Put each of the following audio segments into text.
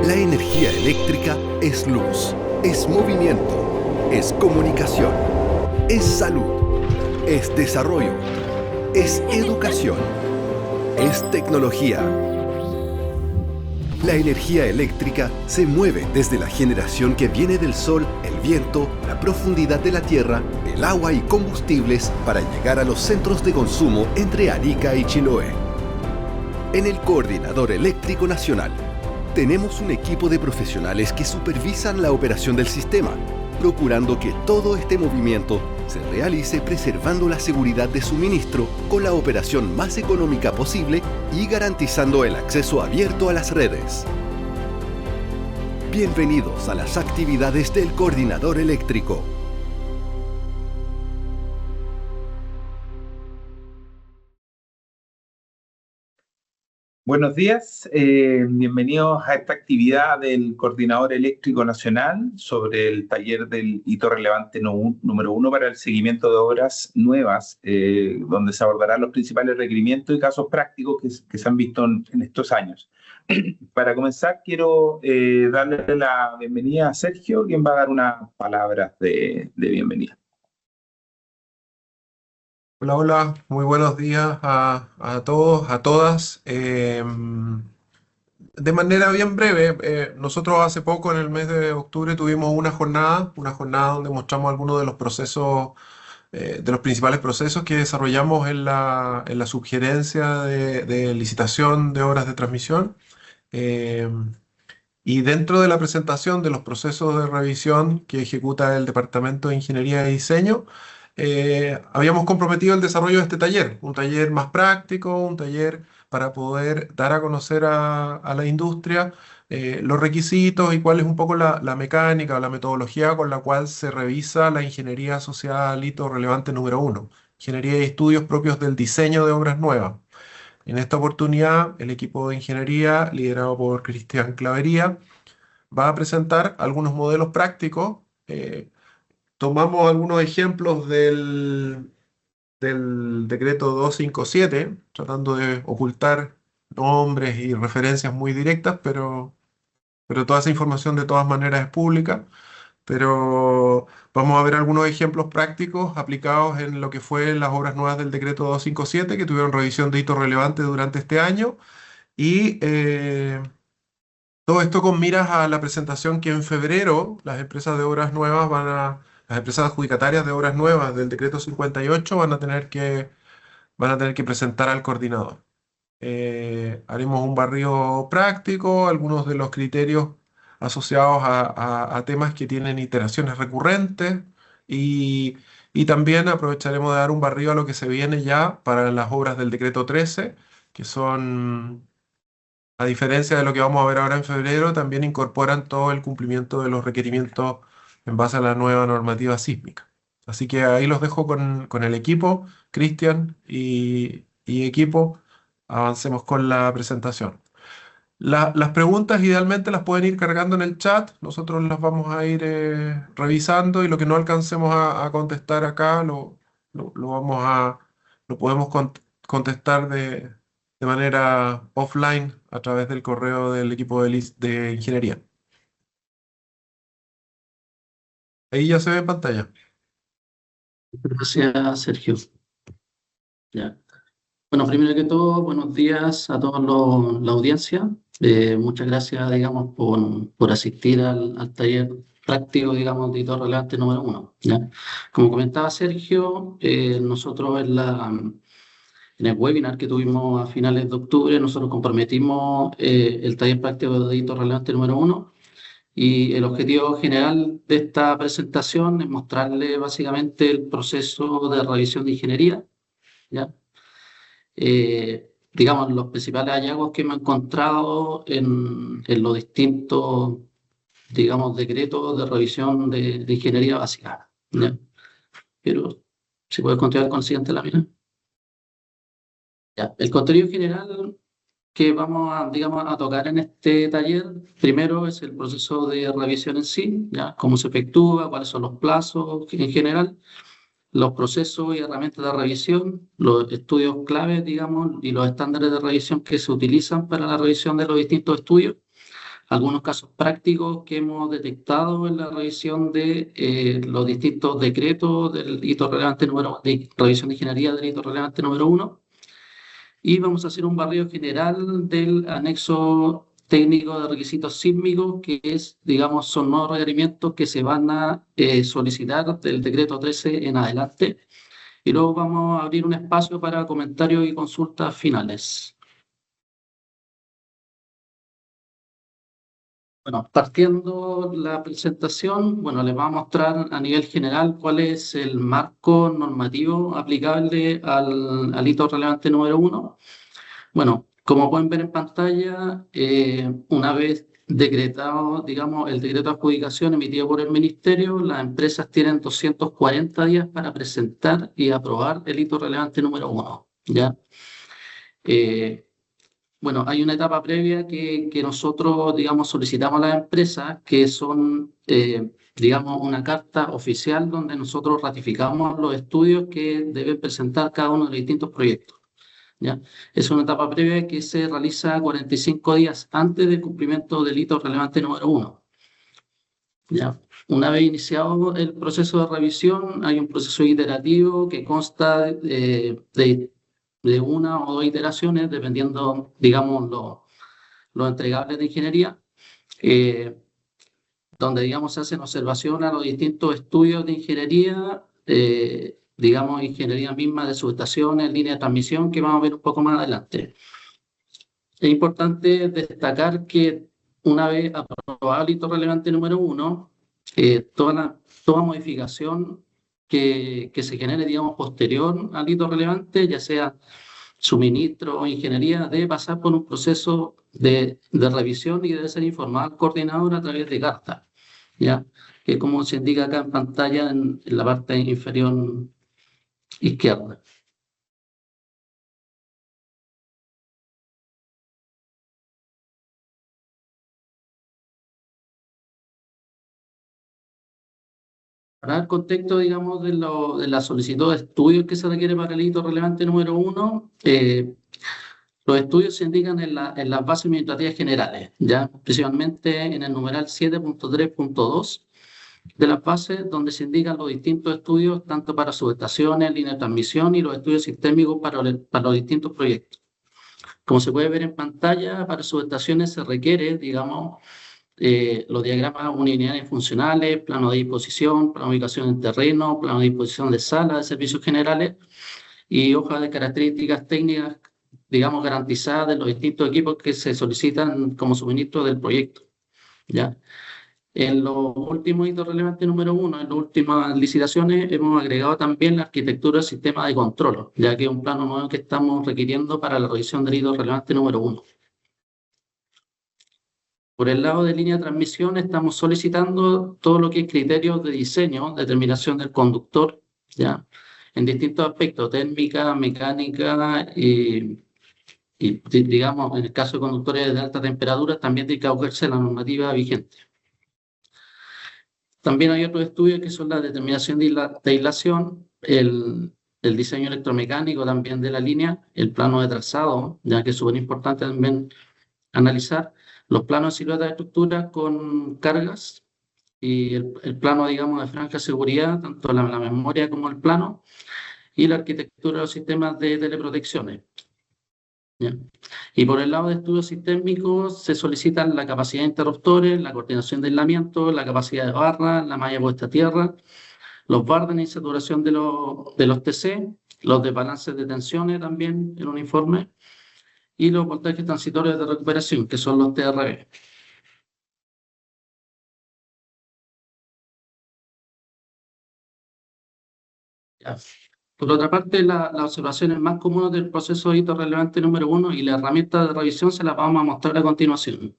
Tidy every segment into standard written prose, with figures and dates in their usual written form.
La energía eléctrica es luz, es movimiento, es comunicación, es salud, es desarrollo, es educación, es tecnología. La energía eléctrica se mueve desde la generación que viene del sol, el viento, la profundidad de la tierra, el agua y combustibles para llegar a los centros de consumo entre Arica y Chiloé. En el Coordinador Eléctrico Nacional, tenemos un equipo de profesionales que supervisan la operación del sistema, procurando que todo este movimiento se realice preservando la seguridad de suministro con la operación más económica posible y garantizando el acceso abierto a las redes. Bienvenidos a las actividades del Coordinador Eléctrico. Buenos días, bienvenidos a esta actividad del Coordinador Eléctrico Nacional sobre el taller del hito relevante número 1 para el seguimiento de obras nuevas, donde se abordarán los principales requerimientos y casos prácticos que se han visto en estos años. Para comenzar, quiero darle la bienvenida a Sergio, quien va a dar unas palabras de bienvenida. Hola, hola, muy buenos días a todos, a todas. De manera bien breve, nosotros hace poco, en el mes de octubre, tuvimos una jornada donde mostramos algunos de los procesos, de los principales procesos que desarrollamos en la sugerencia de licitación de obras de transmisión. Y dentro de la presentación de los procesos de revisión que ejecuta el Departamento de Ingeniería y Diseño, habíamos comprometido el desarrollo de este taller, un taller más práctico, un taller para poder dar a conocer a la industria los requisitos y cuál es un poco la mecánica o la metodología con la cual se revisa la ingeniería asociada al hito relevante número 1, ingeniería y estudios propios del diseño de obras nuevas. En esta oportunidad, el equipo de ingeniería, liderado por Cristian Clavería, va a presentar algunos modelos prácticos. Tomamos algunos ejemplos del decreto 257, tratando de ocultar nombres y referencias muy directas, pero toda esa información de todas maneras es pública. Pero vamos a ver algunos ejemplos prácticos aplicados en lo que fue las obras nuevas del decreto 257, que tuvieron revisión de hitos relevantes durante este año. Y todo esto con miras a la presentación que en febrero las empresas de obras nuevas las empresas adjudicatarias de obras nuevas del decreto 58 van a tener que presentar al coordinador. Haremos un barrido práctico, algunos de los criterios asociados a temas que tienen iteraciones recurrentes y también aprovecharemos de dar un barrido a lo que se viene ya para las obras del decreto 13, que son, a diferencia de lo que vamos a ver ahora en febrero, también incorporan todo el cumplimiento de los requerimientos en base a la nueva normativa sísmica. Así que ahí los dejo con el equipo, Cristian y equipo. Avancemos con la presentación. Las preguntas idealmente las pueden ir cargando en el chat, nosotros las vamos a ir revisando y lo que no alcancemos a contestar acá lo podemos contestar de manera offline a través del correo del equipo de ingeniería. Ahí ya se ve en pantalla. Gracias, Sergio. Ya. Bueno, primero que todo, buenos días a toda la audiencia. Muchas gracias, digamos, por asistir al taller práctico, digamos, de hito relevante número 1. ¿Ya? Como comentaba Sergio, nosotros en el webinar que tuvimos a finales de octubre, nosotros comprometimos el taller práctico de hito relevante número 1. Y el objetivo general de esta presentación es mostrarle básicamente el proceso de revisión de ingeniería, ¿ya? Digamos, los principales hallazgos que me he encontrado en los distintos, digamos, decretos de revisión de ingeniería básica, ¿ya? Pero, si puedes continuar con la siguiente lámina. Ya. El contenido general que vamos a tocar en este taller, primero es el proceso de revisión en sí, ¿ya? Cómo se efectúa, cuáles son los plazos en general, los procesos y herramientas de revisión, los estudios claves, digamos, y los estándares de revisión que se utilizan para la revisión de los distintos estudios, algunos casos prácticos que hemos detectado en la revisión de los distintos decretos del hito relevante de revisión de ingeniería del hito relevante número 1. Y vamos a hacer un barrido general del anexo técnico de requisitos sísmicos, que es, digamos, son nuevos requerimientos que se van a solicitar del decreto 13 en adelante. Y luego vamos a abrir un espacio para comentarios y consultas finales. Bueno, partiendo la presentación, bueno, les vamos a mostrar a nivel general cuál es el marco normativo aplicable al hito relevante número 1. Bueno, como pueden ver en pantalla, una vez decretado, digamos, el decreto de adjudicación emitido por el Ministerio, las empresas tienen 240 días para presentar y aprobar el hito relevante número 1, ¿ya? Bueno, hay una etapa previa que nosotros, digamos, solicitamos a las empresas, que son, digamos, una carta oficial donde nosotros ratificamos los estudios que deben presentar cada uno de los distintos proyectos, ¿ya? Es una etapa previa que se realiza 45 días antes del cumplimiento del hito relevante número 1, ¿ya? Una vez iniciado el proceso de revisión, hay un proceso iterativo que consta de una o dos iteraciones, dependiendo, digamos, los entregables de ingeniería, donde, digamos, se hacen observación a los distintos estudios de ingeniería, digamos, ingeniería misma de subestaciones, línea de transmisión, que vamos a ver un poco más adelante. Es importante destacar que una vez aprobado el hito relevante número 1, toda modificación que se genere, digamos, posterior al hito relevante, ya sea suministro o ingeniería, debe pasar por un proceso de revisión y debe ser informado al coordinador a través de carta, ¿ya? Que como se indica acá en pantalla en la parte inferior izquierda. Para el contexto, digamos, de la solicitud de estudios que se requiere para el hito relevante número 1, los estudios se indican en las bases administrativas generales, ya principalmente en el numeral 7.3.2 de las bases, donde se indican los distintos estudios, tanto para subestaciones, líneas de transmisión y los estudios sistémicos para los distintos proyectos. Como se puede ver en pantalla, para subestaciones se requiere, digamos, los diagramas unilineales funcionales, plano de disposición, plano de ubicación en terreno, plano de disposición de sala de servicios generales y hojas de características técnicas, digamos, garantizadas de los distintos equipos que se solicitan como suministro del proyecto, ¿ya? En los últimos hitos relevantes número 1, en las últimas licitaciones, hemos agregado también la arquitectura del sistema de control, ya que es un plano nuevo que estamos requiriendo para la revisión del hito relevante número 1. Por el lado de línea de transmisión, estamos solicitando todo lo que es criterios de diseño, determinación del conductor, ¿ya? En distintos aspectos, térmica, mecánica y, digamos, en el caso de conductores de alta temperatura, también tiene que acogerse la normativa vigente. También hay otros estudios que son la determinación de aislación, el diseño electromecánico también de la línea, el plano de trazado, ya que es súper importante también analizar los planos de silueta de estructura con cargas y el plano, digamos, de franja de seguridad, tanto la memoria como el plano, y la arquitectura de los sistemas de teleprotecciones, ¿ya? Y por el lado de estudios sistémicos se solicitan la capacidad de interruptores, la coordinación de aislamiento, la capacidad de barra, la malla puesta a tierra, los várdenes y saturación de los TC, los desbalances de tensiones también en un informe, y los voltajes transitorios de recuperación, que son los TRB. Ya. Por otra parte, las observaciones más comunes del proceso de hito relevante número 1 y la herramienta de revisión se las vamos a mostrar a continuación.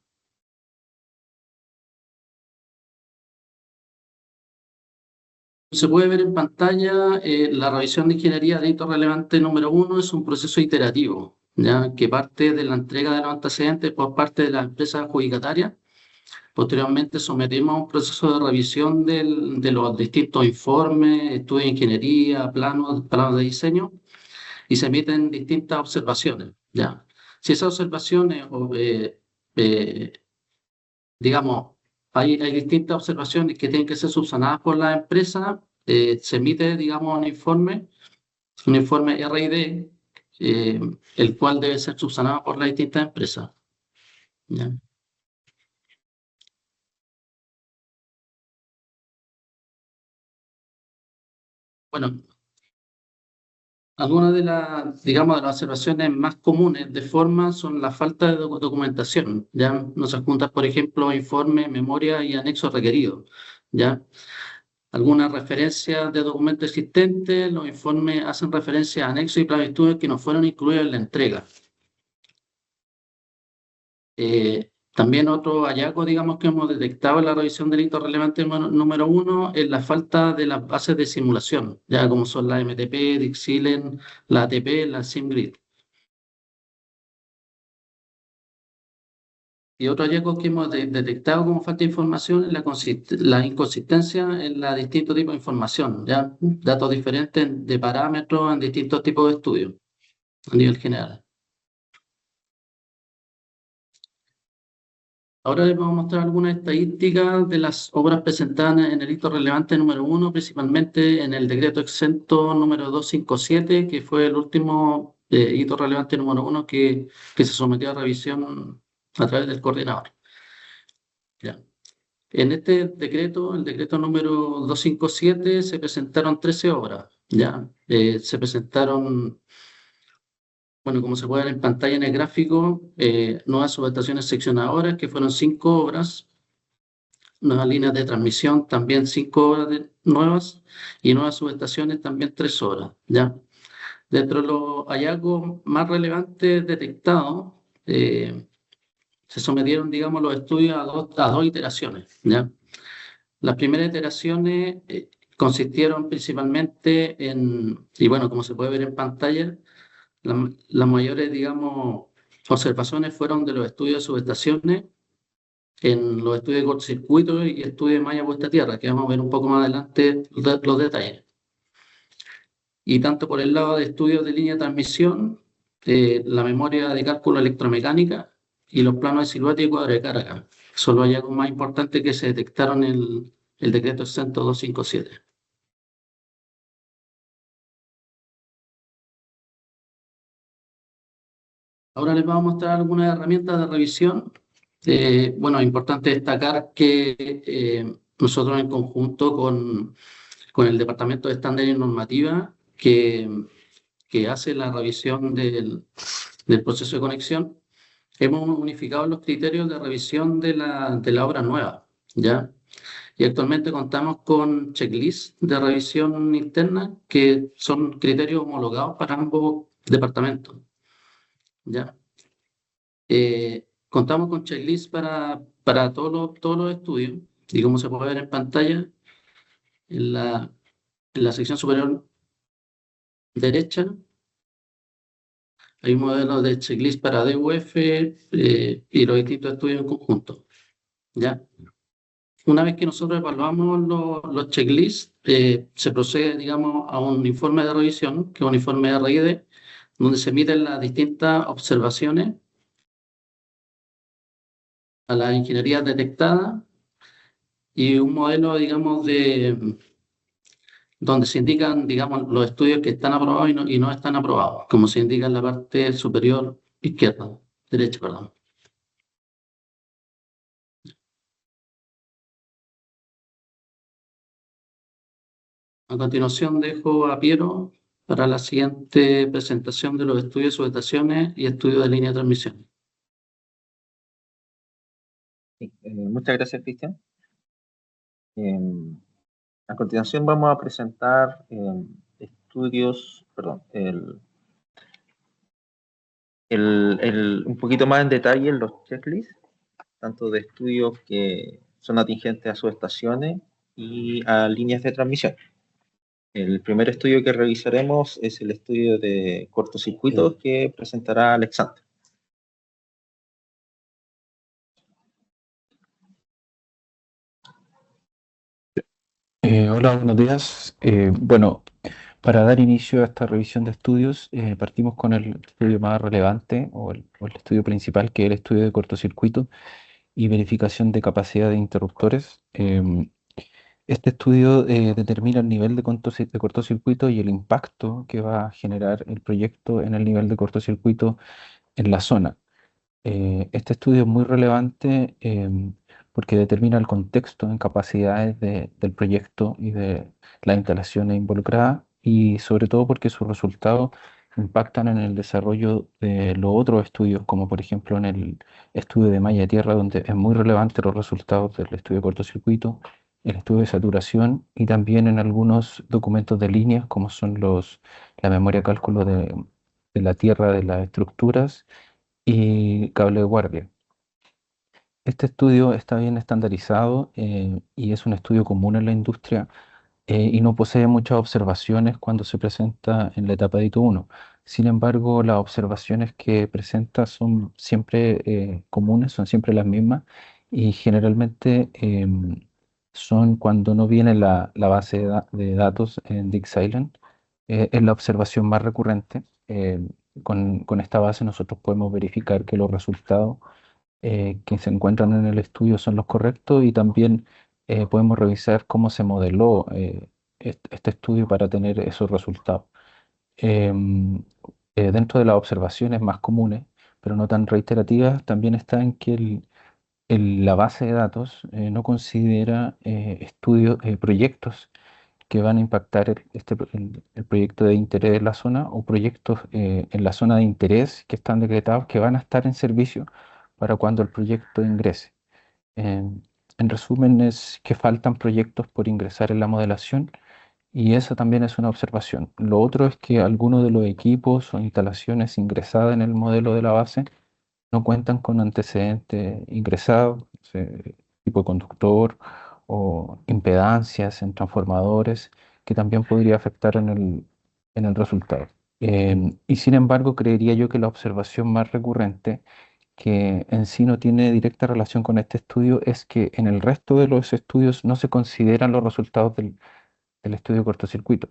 Se puede ver en pantalla, la revisión de ingeniería de hito relevante número 1 es un proceso iterativo, ¿ya? Que parte de la entrega de los antecedentes por parte de las empresas adjudicatarias. Posteriormente sometimos a un proceso de revisión de los distintos informes, estudios de ingeniería, planos de diseño, y se emiten distintas observaciones, ¿ya? Si esas observaciones digamos, hay distintas observaciones que tienen que ser subsanadas por la empresa. Se emite, digamos, un informe RID, el cual debe ser subsanado por las distintas empresas. ¿Ya? Bueno, algunas de las, digamos, de las observaciones más comunes de forma son la falta de documentación. Ya no se juntan, por ejemplo, informe, memoria y anexos requeridos. Ya algunas referencias de documentos existentes, los informes hacen referencia a anexos y planes de estudio que no fueron incluidos en la entrega. También otro hallazgo, digamos, que hemos detectado en la revisión de delito relevante número 1 es la falta de las bases de simulación, ya como son la MTP, Dixilen, la ATP, la SimGrid. Y otro hallazgo que hemos detectado como falta de información es la inconsistencia en los distintos tipos de información, ya datos diferentes de parámetros en distintos tipos de estudios a nivel general. Ahora les vamos a mostrar algunas estadísticas de las obras presentadas en el hito relevante número 1, principalmente en el decreto exento número 257, que fue el último hito relevante número 1 que se sometió a revisión a través del coordinador. Ya. En este decreto, el decreto número 257, se presentaron 13 obras. Ya. Se presentaron, bueno, como se puede ver en pantalla en el gráfico, nuevas subestaciones seccionadoras, que fueron 5 obras, nuevas líneas de transmisión, también 5 obras nuevas, y nuevas subestaciones, también 3 obras. ¿Ya? Dentro de los hallazgos más relevantes detectados, se sometieron, digamos, los estudios a dos iteraciones. ¿Ya? Las primeras iteraciones consistieron principalmente en, y bueno, como se puede ver en pantalla, las mayores, digamos, observaciones fueron de los estudios de subestaciones, en los estudios de cortocircuito y estudios de malla puesta a tierra, que vamos a ver un poco más adelante los detalles. Y tanto por el lado de estudios de línea de transmisión, la memoria de cálculo electromecánica y los planos de silueta y cuadro de carga. Son los hallazgos más importantes que se detectaron en el decreto exento 257. Ahora les vamos a mostrar algunas herramientas de revisión. Bueno, es importante destacar que nosotros en conjunto con el Departamento de Estándar y Normativa, que hace la revisión del proceso de conexión, hemos unificado los criterios de revisión de la obra nueva, ¿ya? Y actualmente contamos con checklists de revisión interna que son criterios homologados para ambos departamentos, ¿ya? Contamos con checklists para todos los estudios, y como se puede ver en pantalla, en la sección superior derecha, hay un modelo de checklist para DUF y los distintos estudios en conjunto, ¿ya? Una vez que nosotros evaluamos los checklists, se procede, digamos, a un informe de revisión, que es un informe de RID, donde se emiten las distintas observaciones a las ingenierías detectadas y un modelo, digamos, donde se indican, digamos, los estudios que están aprobados y no están aprobados, como se indica en la parte superior izquierda, derecha, perdón. A continuación dejo a Piero para la siguiente presentación de los estudios de subestaciones y estudios de línea de transmisión. Sí, muchas gracias, Cristian. A continuación vamos a presentar un poquito más en detalle los checklists, tanto de estudios que son atingentes a subestaciones y a líneas de transmisión. El primer estudio que revisaremos es el estudio de cortocircuitos que presentará Alexander. Hola, buenos días. Bueno, para dar inicio a esta revisión de estudios, partimos con el estudio más relevante o el estudio principal, que es el estudio de cortocircuito, y verificación de capacidad de interruptores. Este estudio determina el nivel de cortocircuito y el impacto que va a generar el proyecto en el nivel de cortocircuito en la zona. Este estudio es muy relevante porque determina el contexto en capacidades del proyecto y de las instalaciones involucradas, y sobre todo porque sus resultados impactan en el desarrollo de los otros estudios, como por ejemplo en el estudio de malla de tierra, donde es muy relevante los resultados del estudio de cortocircuito, el estudio de saturación, y también en algunos documentos de líneas, como son la memoria cálculo de la tierra de las estructuras y cable de guardia. Este estudio está bien estandarizado y es un estudio común en la industria, y no posee muchas observaciones cuando se presenta en la etapa de hito 1. Sin embargo, las observaciones que presenta son siempre comunes, son siempre las mismas, y generalmente son cuando no viene la base de datos en DeepSilent. Es la observación más recurrente. Con esta base nosotros podemos verificar que los resultados que se encuentran en el estudio son los correctos, y también podemos revisar cómo se modeló este estudio para tener esos resultados. Em, Dentro de las observaciones más comunes, pero no tan reiterativas, también está en que la base de datos no considera proyectos que van a impactar el proyecto de interés de la zona, o proyectos en la zona de interés que están decretados, que van a estar en servicio para cuando el proyecto ingrese. En resumen, es que faltan proyectos por ingresar en la modelación, y esa también es una observación. Lo otro es que algunos de los equipos o instalaciones ingresadas en el modelo de la base no cuentan con antecedentes ingresados, no sé, tipo de conductor o impedancias en transformadores, que también podría afectar en el resultado. Y sin embargo, creería yo que la observación más recurrente, que en sí no tiene directa relación con este estudio, es que en el resto de los estudios no se consideran los resultados del estudio de cortocircuito.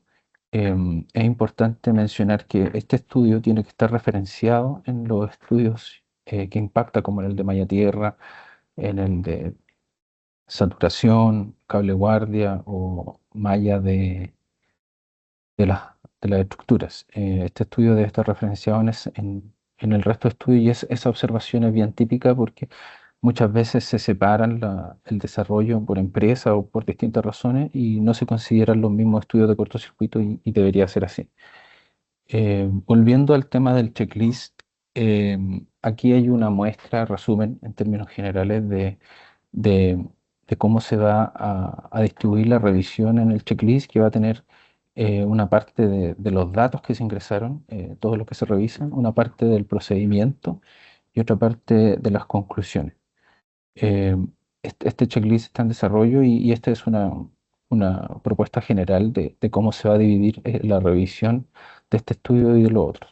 Es importante mencionar que este estudio tiene que estar referenciado en los estudios que impacta, como en el de malla tierra, en el de saturación, cable guardia o malla de las estructuras. Este estudio debe estar referenciado en el resto de estudios, y esa observación es bien típica porque muchas veces se separan el desarrollo por empresa o por distintas razones, y no se consideran los mismos estudios de cortocircuito, y debería ser así. Volviendo al tema del checklist, aquí hay una muestra, resumen en términos generales de, de cómo se va a distribuir la revisión en el checklist, que va a tener una parte de los datos que se ingresaron, todo lo que se revisan, una parte del procedimiento y otra parte de las conclusiones. Eh, este checklist está en desarrollo, y esta es una propuesta general de cómo se va a dividir la revisión de este estudio y de los otros.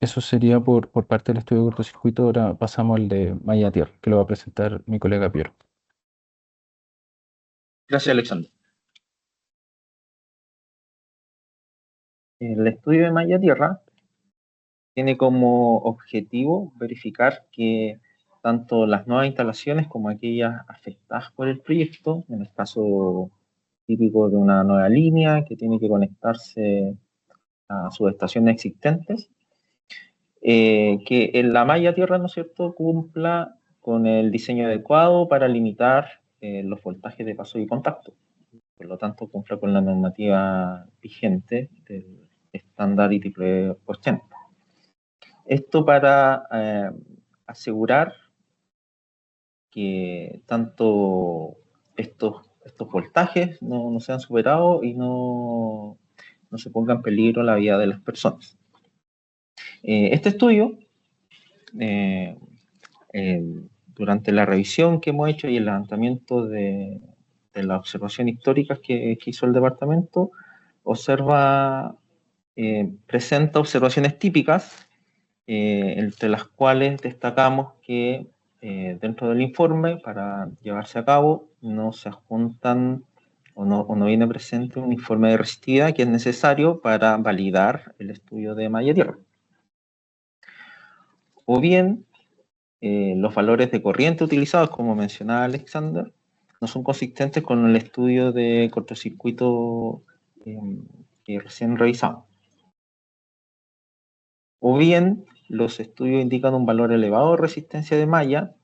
Eso sería por parte del estudio de cortocircuito. Ahora pasamos al de malla tierra, que lo va a presentar mi colega Piero. Gracias, Alexander. El estudio de malla tierra tiene como objetivo verificar que tanto las nuevas instalaciones como aquellas afectadas por el proyecto, en el caso típico de una nueva línea que tiene que conectarse a subestaciones existentes, que en la malla tierra, ¿no es cierto?, cumpla con el diseño adecuado para limitar los voltajes de paso y contacto. Por lo tanto, cumpla con la normativa vigente del estándar IEEE 80. Esto para asegurar que tanto estos voltajes no sean superados y no se ponga en peligro la vida de las personas. Este estudio, durante la revisión que hemos hecho y el levantamiento de las observaciones históricas que hizo el departamento, presenta observaciones típicas, entre las cuales destacamos que dentro del informe, para llevarse a cabo, no se adjuntan o no viene presente un informe de resistividad que es necesario para validar el estudio de malla tierra. O bien, los valores de corriente utilizados, como mencionaba Alexander, no son consistentes con el estudio de cortocircuito que recién revisamos. O bien, los estudios indican un valor elevado de resistencia de malla,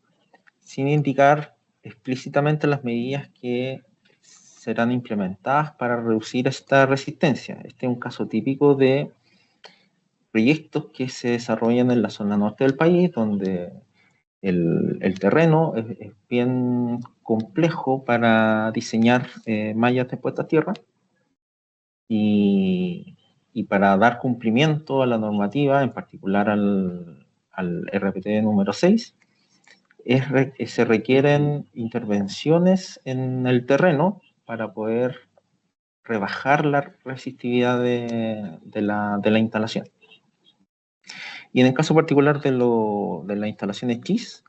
sin indicar explícitamente las medidas que serán implementadas para reducir esta resistencia. Este es un caso típico de proyectos que se desarrollan en la zona norte del país, donde el terreno es bien complejo para diseñar mallas de puesta a tierra y para dar cumplimiento a la normativa, en particular al RPT número 6, se requieren intervenciones en el terreno para poder rebajar la resistividad de la instalación. Y en el caso particular de las instalaciones GIS,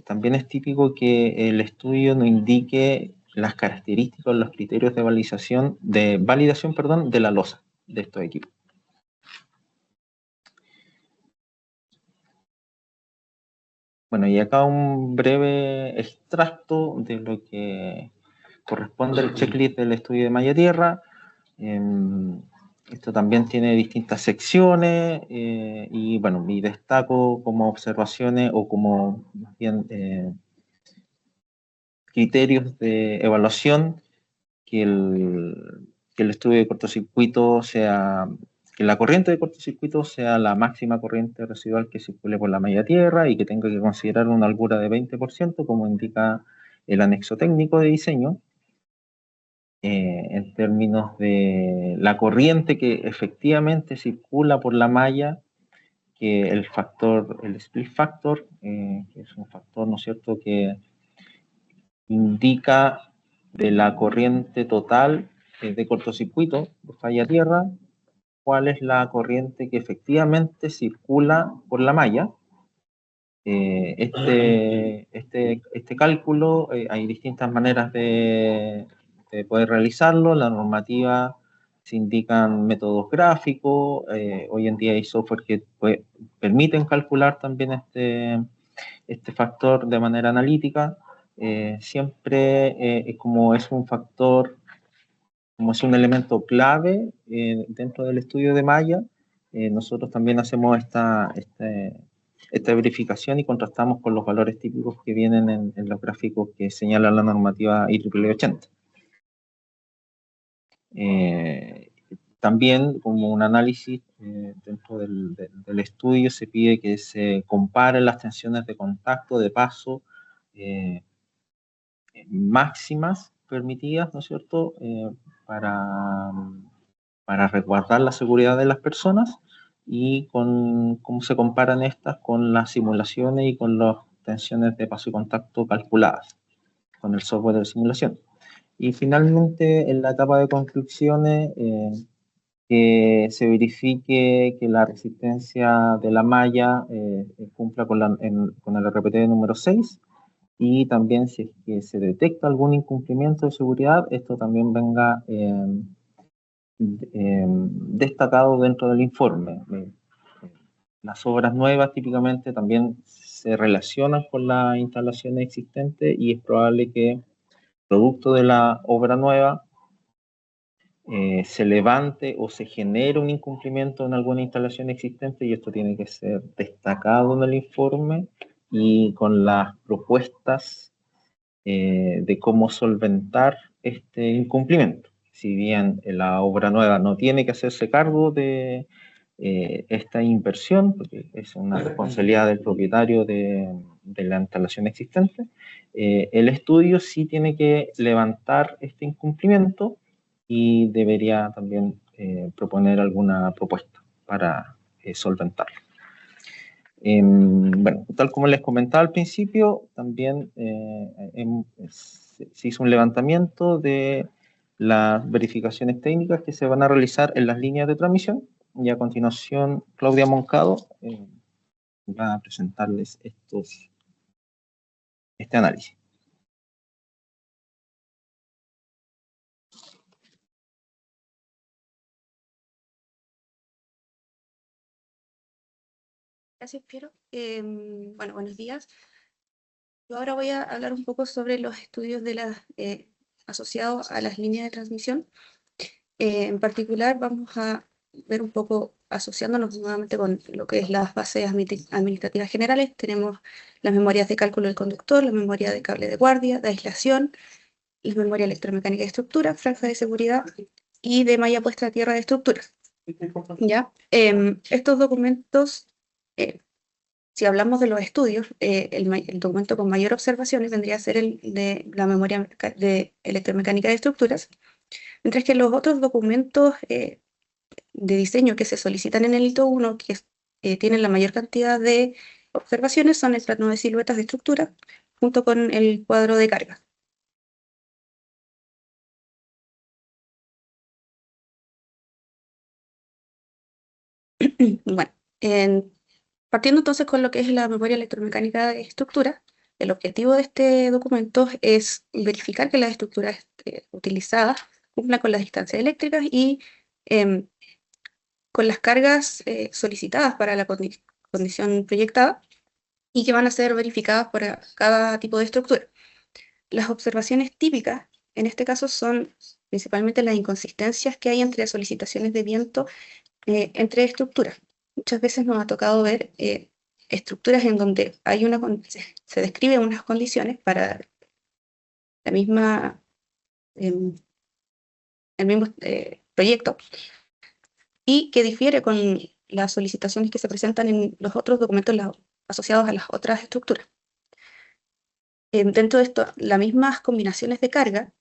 también es típico que el estudio no indique las características, los criterios de validación, de la losa de estos equipos. Bueno, y acá un breve extracto de lo que corresponde al checklist del estudio de malla tierra. Esto también tiene distintas secciones y bueno, y destaco como observaciones o como más bien criterios de evaluación que el estudio de cortocircuito sea, que la corriente de cortocircuito sea la máxima corriente residual que circule por la malla tierra y que tenga que considerar una holgura de 20%, como indica el anexo técnico de diseño. En términos de la corriente que efectivamente circula por la malla, que el split factor, que es un factor, ¿no es cierto?, que indica de la corriente total de cortocircuito, de falla tierra, cuál es la corriente que efectivamente circula por la malla. Este cálculo, hay distintas maneras de poder realizarlo. La normativa se indican métodos gráficos. Hoy en día hay software que permiten calcular también este factor de manera analítica. Siempre como es un factor, como es un elemento clave dentro del estudio de malla, nosotros también hacemos esta verificación y contrastamos con los valores típicos que vienen en los gráficos que señala la normativa IEEE 80. También, como un análisis dentro del estudio, se pide que se comparen las tensiones de contacto, de paso, máximas permitidas, ¿no es cierto?, para resguardar la seguridad de las personas y cómo se comparan estas con las simulaciones y con las tensiones de paso y contacto calculadas con el software de simulación. Y finalmente, en la etapa de construcciones, que se verifique que la resistencia de la malla cumpla con el RPT número 6, y también si es que se detecta algún incumplimiento de seguridad, esto también venga destacado dentro del informe. Las obras nuevas típicamente también se relacionan con las instalaciones existentes y es probable que producto de la obra nueva se levante o se genere un incumplimiento en alguna instalación existente, y esto tiene que ser destacado en el informe y con las propuestas de cómo solventar este incumplimiento. Si bien la obra nueva no tiene que hacerse cargo de esta inversión, porque es una responsabilidad del propietario de la instalación existente, el estudio sí tiene que levantar este incumplimiento y debería también proponer alguna propuesta para solventarlo. Bueno, tal como les comentaba al principio, también se hizo un levantamiento de las verificaciones técnicas que se van a realizar en las líneas de transmisión, y a continuación Claudia Moncado va a presentarles este análisis. Gracias, Piero. Bueno, buenos días. Yo ahora voy a hablar un poco sobre los estudios asociados a las líneas de transmisión. En particular, vamos a ver un poco, asociándonos nuevamente con lo que es las bases administrativas generales. Tenemos las memorias de cálculo del conductor, la memoria de cable de guardia, de aislación, la memoria electromecánica de estructura, franja de seguridad y de malla puesta a tierra de estructuras. ¿Ya? Estos documentos, si hablamos de los estudios, el documento con mayor observaciones vendría a ser el de la memoria de electromecánica de estructuras, mientras que los otros documentos de diseño que se solicitan en el hito 1, que tienen la mayor cantidad de observaciones, son el plano de siluetas de estructura, junto con el cuadro de carga. Bueno, partiendo entonces con lo que es la memoria electromecánica de estructura, el objetivo de este documento es verificar que las estructuras utilizadas cumplan con las distancias eléctricas y con las cargas solicitadas para la condición proyectada y que van a ser verificadas por cada tipo de estructura. Las observaciones típicas, en este caso, son principalmente las inconsistencias que hay entre solicitaciones de viento entre estructuras. Muchas veces nos ha tocado ver estructuras en donde hay se describen unas condiciones para la misma, el mismo proyecto y que difiere con las solicitaciones que se presentan en los otros documentos asociados a las otras estructuras. Dentro de esto, las mismas combinaciones de carga,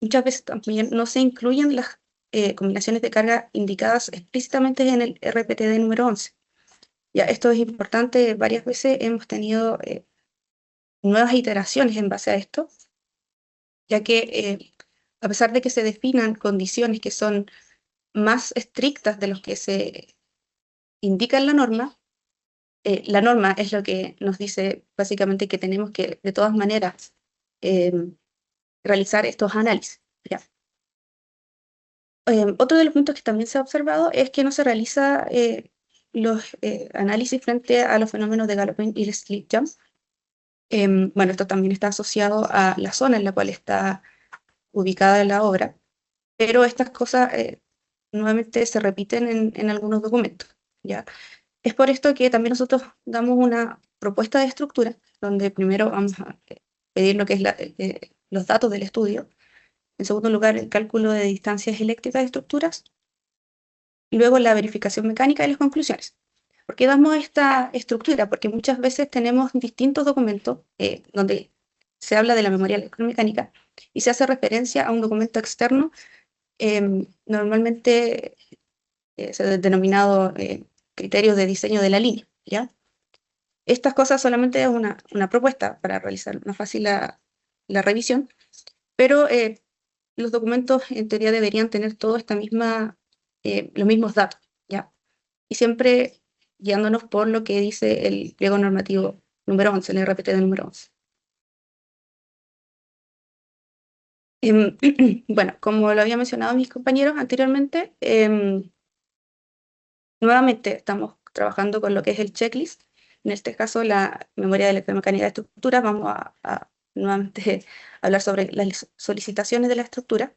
muchas veces también no se incluyen las combinaciones de carga indicadas explícitamente en el RPTD número 11. Ya, esto es importante, varias veces hemos tenido nuevas iteraciones en base a esto, ya que a pesar de que se definan condiciones que son más estrictas de los que se indica en la norma es lo que nos dice básicamente que tenemos que, de todas maneras, realizar estos análisis. ¿Ya? Otro de los puntos que también se ha observado es que no se realiza los análisis frente a los fenómenos de galloping y el slip jump. Bueno, esto también está asociado a la zona en la cual está ubicada la obra, pero estas cosas nuevamente se repiten en algunos documentos, ¿ya? Es por esto que también nosotros damos una propuesta de estructura, donde primero vamos a pedir lo que es los datos del estudio, en segundo lugar el cálculo de distancias eléctricas de estructuras, y luego la verificación mecánica y las conclusiones. ¿Por qué damos esta estructura? Porque muchas veces tenemos distintos documentos donde se habla de la memoria electromecánica y se hace referencia a un documento externo, normalmente denominado criterios de diseño de la línea, ¿ya? Estas cosas solamente es una propuesta para realizar más fácil la revisión, pero los documentos en teoría deberían tener todos los mismos datos, ¿ya? Y siempre guiándonos por lo que dice el pliego normativo número 11, el RPT número 11. Bueno, como lo había mencionado mis compañeros anteriormente, nuevamente estamos trabajando con lo que es el checklist. En este caso, la memoria de electromecánica de estructura. Vamos a nuevamente hablar sobre las solicitaciones de la estructura,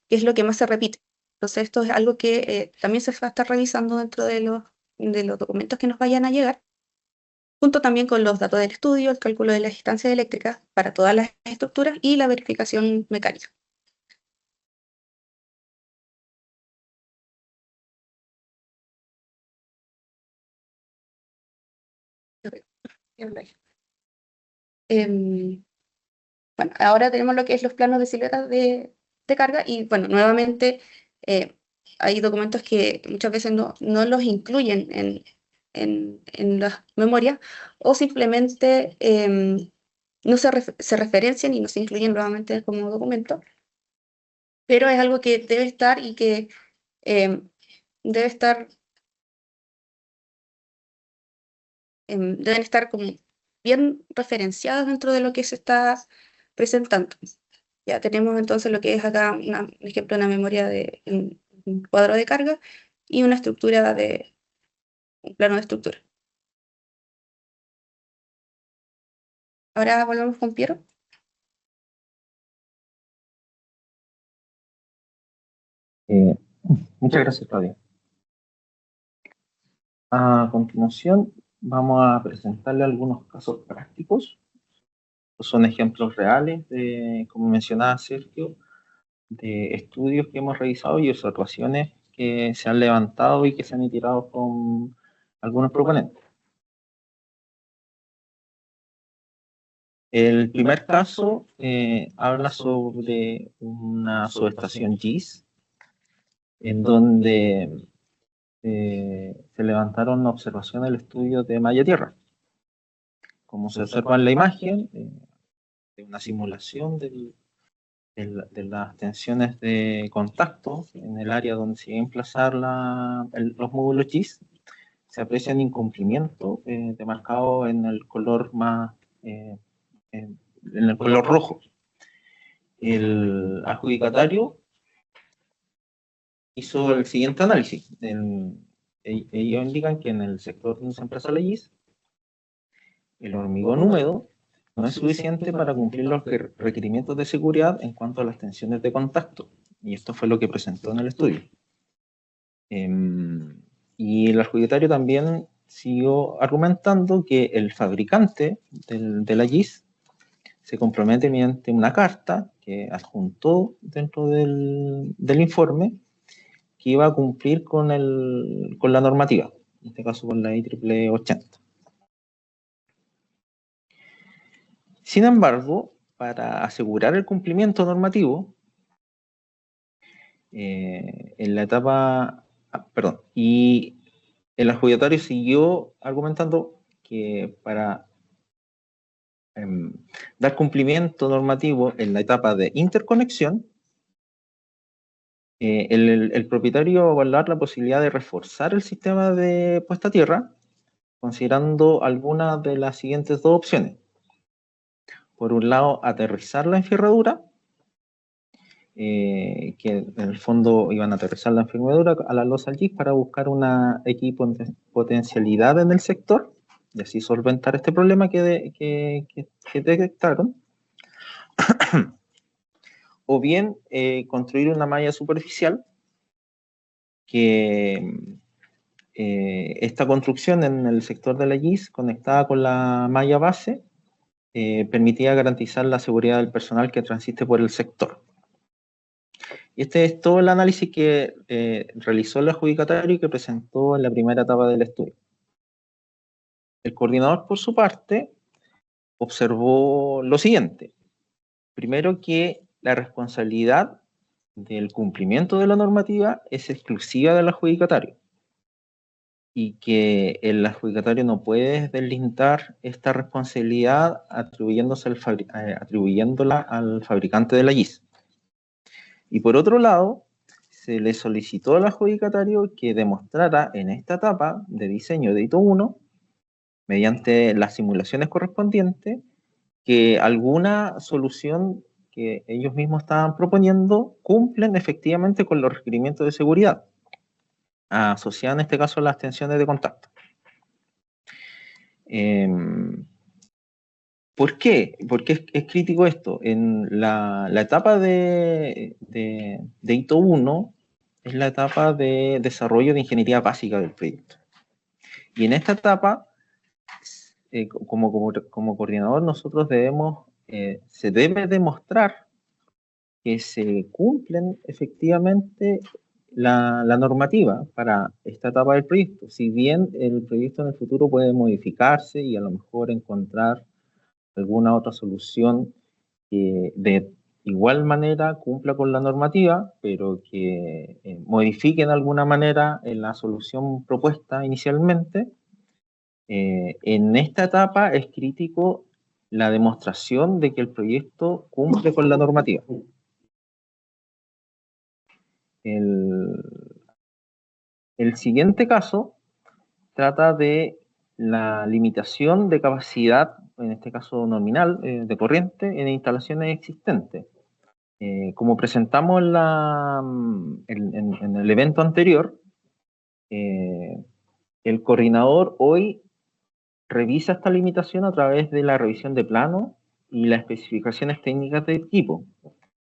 que es lo que más se repite. Entonces, esto es algo que también se va a estar revisando dentro de los documentos que nos vayan a llegar, junto también con los datos del estudio, el cálculo de las distancias eléctricas para todas las estructuras y la verificación mecánica. Bueno, ahora tenemos lo que es los planos de siluetas de carga y bueno, nuevamente hay documentos que muchas veces no los incluyen en las memorias o simplemente no se referencian y no se incluyen nuevamente como documento, pero es algo que debe estar y que debe estar, deben estar como bien referenciadas dentro de lo que se está presentando. Ya tenemos entonces lo que es acá, un ejemplo, una memoria de un cuadro de carga y una estructura un plano de estructura. Ahora volvemos con Piero. Muchas gracias, Claudia. A continuación, vamos a presentarle algunos casos prácticos. Son ejemplos reales de, como mencionaba Sergio, de estudios que hemos revisado y observaciones que se han levantado y que se han iterado con algunos proponentes. El primer caso habla sobre una subestación GIS, en donde se levantaron observaciones del estudio de malla tierra. Como se observa en la imagen, de una simulación de las tensiones de contacto en el área donde se va a emplazar los módulos GIS, se aprecian incumplimientos demarcados en el color en el color rojo. El adjudicatario hizo el siguiente análisis. Ellos indican que en el sector donde se emplaza la GIS, el hormigón húmedo no es suficiente para cumplir los requerimientos de seguridad en cuanto a las tensiones de contacto. Y esto fue lo que presentó en el estudio. Y el adjudicatario también siguió argumentando que el fabricante de la GIS se compromete mediante una carta que adjuntó dentro del informe que iba a cumplir con la normativa, en este caso con la IEEE 80. Sin embargo, para asegurar el cumplimiento normativo, en la etapa, y el adjudicatario siguió argumentando que para dar cumplimiento normativo en la etapa de interconexión, el propietario va a evaluar la posibilidad de reforzar el sistema de puesta a tierra, considerando algunas de las siguientes dos opciones. Por un lado, aterrizar la enferradura, que en el fondo iban a aterrizar la enferradura a la losa GIS para buscar una equipotencialidad en el sector y así solventar este problema que detectaron. O bien construir una malla superficial que esta construcción en el sector de la GIS conectada con la malla base permitía garantizar la seguridad del personal que transite por el sector. Y este es todo el análisis que realizó el adjudicatario y que presentó en la primera etapa del estudio. El coordinador, por su parte, observó lo siguiente. Primero, que la responsabilidad del cumplimiento de la normativa es exclusiva del adjudicatario y que el adjudicatario no puede deslindar esta responsabilidad atribuyéndola al fabricante de la GIS. Y por otro lado, se le solicitó al adjudicatario que demostrara en esta etapa de diseño de hito 1, mediante las simulaciones correspondientes, que alguna solución que ellos mismos estaban proponiendo cumplen efectivamente con los requerimientos de seguridad, asociados en este caso a las tensiones de contacto. ¿Por qué? ¿Por qué es crítico esto? En la etapa de hito 1 es la etapa de desarrollo de ingeniería básica del proyecto. Y en esta etapa, como coordinador, nosotros se debe demostrar que se cumplen efectivamente la normativa para esta etapa del proyecto. Si bien el proyecto en el futuro puede modificarse y a lo mejor encontrar alguna otra solución que de igual manera cumpla con la normativa, pero que modifique de alguna manera la solución propuesta inicialmente, en esta etapa es crítico la demostración de que el proyecto cumple con la normativa. El siguiente caso trata de la limitación de capacidad, en este caso nominal, de corriente en instalaciones existentes. Como presentamos en el evento anterior, el coordinador hoy revisa esta limitación a través de la revisión de plano y las especificaciones técnicas del equipo.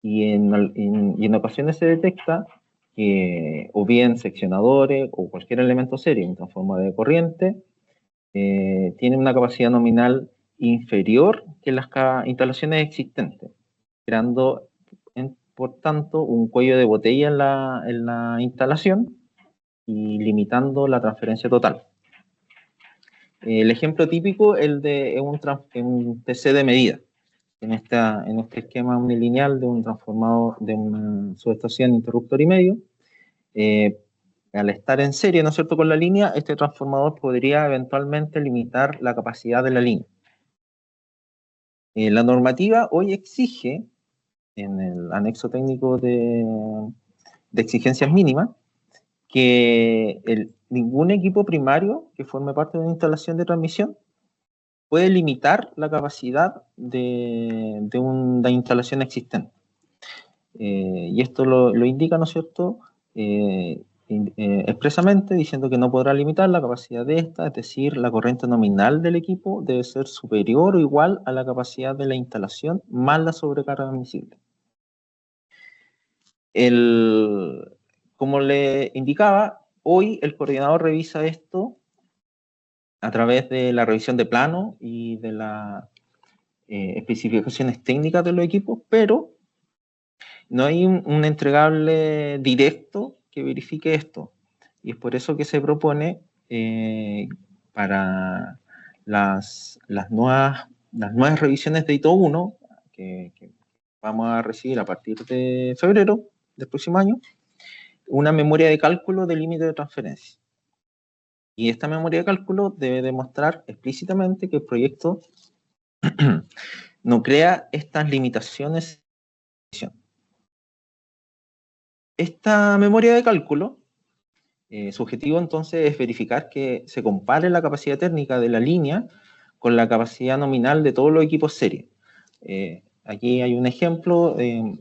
Y en ocasiones se detecta que o bien seccionadores o cualquier elemento serie, un transformador de corriente, tiene una capacidad nominal inferior que las instalaciones existentes, creando, por tanto, un cuello de botella en la instalación y limitando la transferencia total. El ejemplo típico es un TC de medida. En este esquema unilineal de un transformador de una subestación interruptor y medio, al estar en serie, ¿no es cierto?, con la línea, este transformador podría eventualmente limitar la capacidad de la línea. La normativa hoy exige, en el anexo técnico de exigencias mínimas, que ningún equipo primario que forme parte de una instalación de transmisión puede limitar la capacidad de una instalación existente. Y esto lo indica, ¿no es cierto?, expresamente, diciendo que no podrá limitar la capacidad de esta, es decir, la corriente nominal del equipo debe ser superior o igual a la capacidad de la instalación más la sobrecarga admisible. Como le indicaba, hoy el coordinador revisa esto a través de la revisión de plano y de las especificaciones técnicas de los equipos, pero no hay un entregable directo que verifique esto. Y es por eso que se propone para las nuevas revisiones de ITO 1, que vamos a recibir a partir de febrero del próximo año, una memoria de cálculo de límite de transferencia. Y esta memoria de cálculo debe demostrar explícitamente que el proyecto no crea estas limitaciones. Esta memoria de cálculo, su objetivo entonces es verificar que se compare la capacidad térmica de la línea con la capacidad nominal de todos los equipos serie. Aquí hay un ejemplo de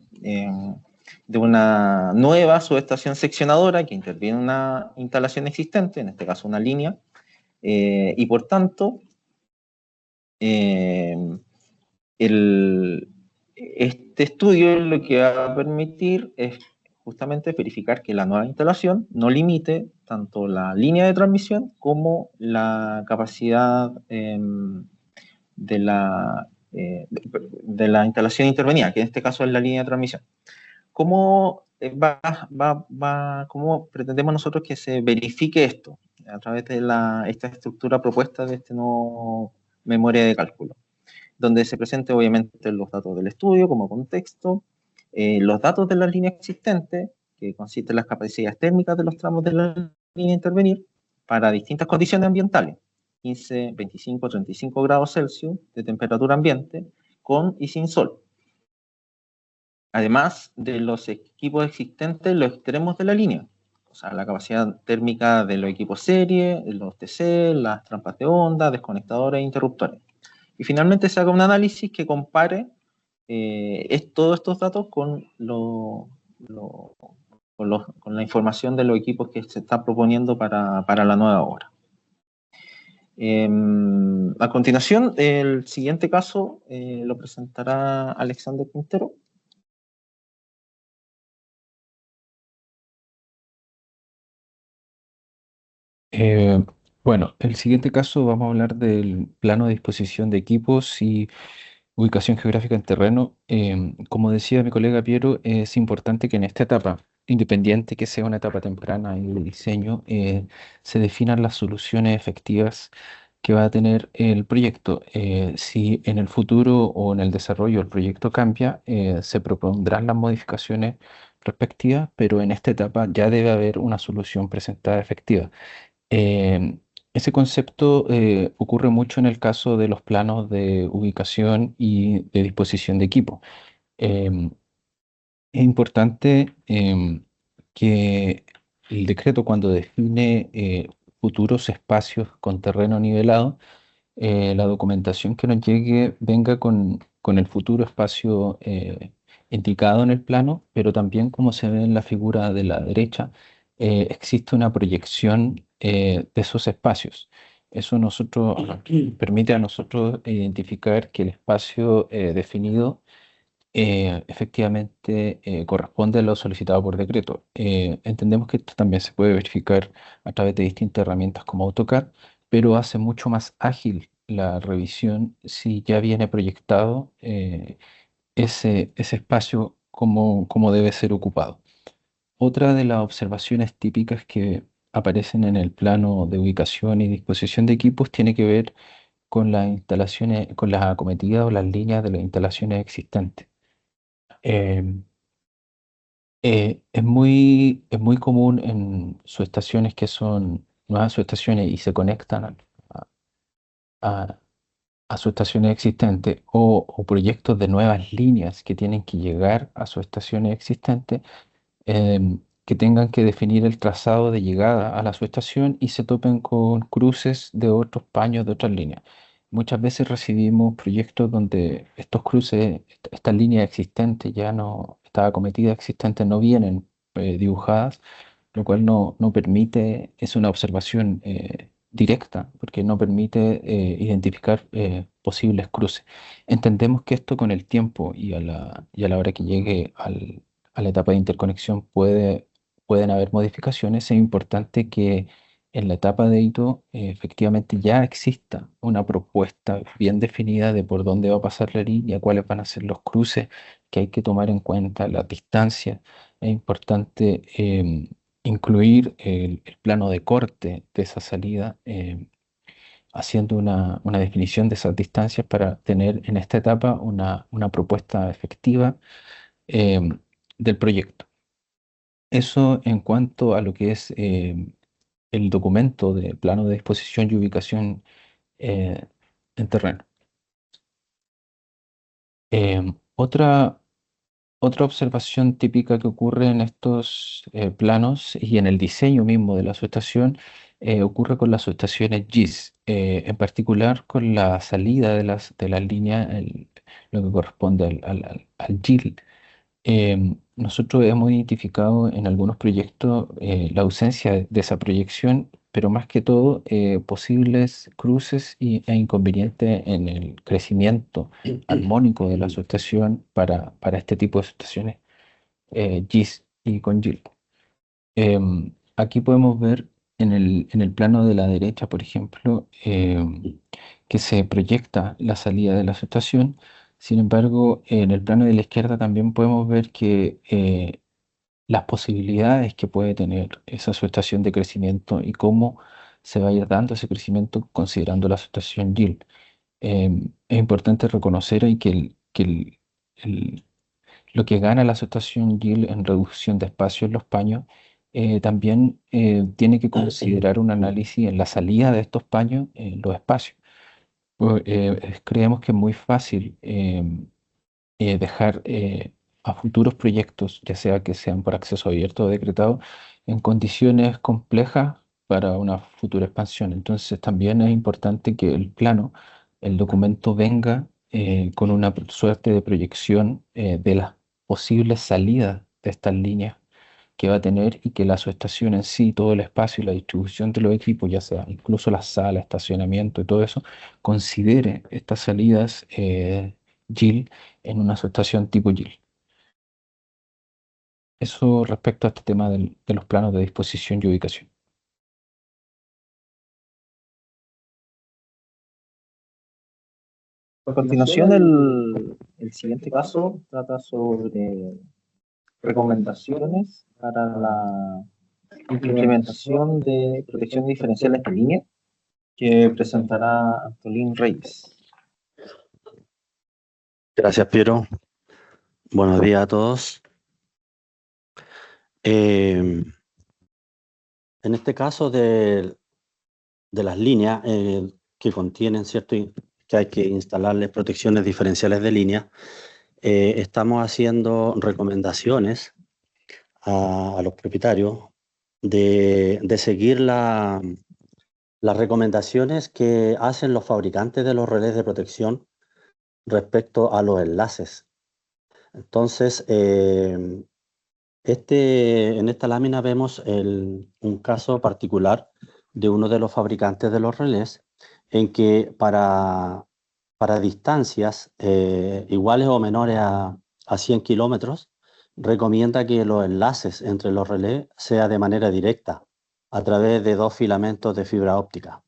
una nueva subestación seccionadora que interviene en una instalación existente, en este caso una línea, y por tanto, este estudio lo que va a permitir es justamente verificar que la nueva instalación no limite tanto la línea de transmisión como la capacidad de la instalación intervenida, que en este caso es la línea de transmisión. ¿Cómo pretendemos nosotros que se verifique esto? A través de esta estructura propuesta de esta nueva memoria de cálculo, donde se presenten obviamente los datos del estudio como contexto, los datos de la línea existente, que consisten en las capacidades térmicas de los tramos de la línea a intervenir para distintas condiciones ambientales, 15, 25, 35 grados Celsius de temperatura ambiente, con y sin sol. Además de los equipos existentes, los extremos de la línea, o sea, la capacidad térmica de los equipos serie, los TC, las trampas de onda, desconectadores e interruptores. Y finalmente se haga un análisis que compare todos estos datos con la información de los equipos que se está proponiendo para la nueva obra. A continuación, el siguiente caso lo presentará Alexander Quintero. Bueno, el siguiente caso vamos a hablar del plano de disposición de equipos y ubicación geográfica en terreno. Como decía mi colega Piero, es importante que en esta etapa, independiente que sea una etapa temprana en el diseño, se definan las soluciones efectivas que va a tener el proyecto. Si en el futuro o en el desarrollo el proyecto cambia, se propondrán las modificaciones respectivas, pero en esta etapa ya debe haber una solución presentada efectiva. Ese concepto ocurre mucho en el caso de los planos de ubicación y de disposición de equipo. Em, es importante que el decreto, cuando define futuros espacios con terreno nivelado, la documentación que nos llegue venga con el futuro espacio indicado en el plano, pero también, como se ve en la figura de la derecha, existe una proyección de esos espacios. Eso permite a nosotros identificar que el espacio definido efectivamente corresponde a lo solicitado por decreto. Entendemos que esto también se puede verificar a través de distintas herramientas como AutoCAD, pero hace mucho más ágil la revisión si ya viene proyectado ese espacio como debe ser ocupado. Otra de las observaciones típicas que aparecen en el plano de ubicación y disposición de equipos tiene que ver con las instalaciones, con las acometidas o las líneas de las instalaciones existentes. Eh, es muy común en subestaciones que son nuevas subestaciones y se conectan a, a subestaciones existentes o proyectos de nuevas líneas que tienen que llegar a subestaciones existentes, que tengan que definir el trazado de llegada a la subestación y se topen con cruces de otros paños de otras líneas. Muchas veces recibimos proyectos donde estos cruces, estas líneas existentes, ya no, estas acometidas existentes no vienen dibujadas, lo cual no permite, es una observación directa, porque no permite identificar posibles cruces. Entendemos que esto con el tiempo y a la hora que llegue a la etapa de interconexión pueden haber modificaciones. Es importante que en la etapa de hito efectivamente ya exista una propuesta bien definida de por dónde va a pasar la línea, cuáles van a ser los cruces que hay que tomar en cuenta, las distancias. Es importante incluir el plano de corte de esa salida, haciendo una definición de esas distancias para tener en esta etapa una propuesta efectiva del proyecto. Eso en cuanto a lo que es el documento de plano de disposición y ubicación en terreno. Otra observación típica que ocurre en estos planos y en el diseño mismo de la subestación ocurre con las subestaciones GIS, en particular con la salida de las líneas, lo que corresponde al GIL. Nosotros hemos identificado en algunos proyectos la ausencia de esa proyección, pero más que todo posibles cruces e inconvenientes en el crecimiento armónico de la subestación para este tipo de subestaciones GIS y con GIL. Aquí podemos ver en el plano de la derecha, por ejemplo, que se proyecta la salida de la subestación. Sin embargo, en el plano de la izquierda también podemos ver que las posibilidades que puede tener esa subestación de crecimiento y cómo se va a ir dando ese crecimiento considerando la subestación yield. Es importante reconocer ahí el- lo que gana la subestación yield en reducción de espacio en los paños también tiene que considerar un análisis en la salida de estos paños en los espacios. Creemos que es muy fácil dejar a futuros proyectos, ya sea que sean por acceso abierto o decretado, en condiciones complejas para una futura expansión. Entonces también es importante que el plano, el documento venga con una suerte de proyección de las posibles salidas de estas líneas que va a tener y que la subestación en sí, todo el espacio y la distribución de los equipos, ya sea incluso la sala, estacionamiento y todo eso, considere estas salidas GIL en una subestación tipo GIL. Eso respecto a este tema de los planos de disposición y ubicación. A continuación, el siguiente caso trata sobre recomendaciones para la implementación de protecciones diferenciales de línea que presentará Antolín Reyes. Gracias, Piero. Buenos días a todos. En este caso de las líneas que contienen, ¿cierto?, que hay que instalarles protecciones diferenciales de línea, estamos haciendo recomendaciones a los propietarios de seguir las recomendaciones que hacen los fabricantes de los relés de protección respecto a los enlaces. Entonces, en esta lámina vemos un caso particular de uno de los fabricantes de los relés, en que para distancias iguales o menores a 100 kilómetros, recomienda que los enlaces entre los relés sea de manera directa, a través de 2 filamentos de fibra óptica.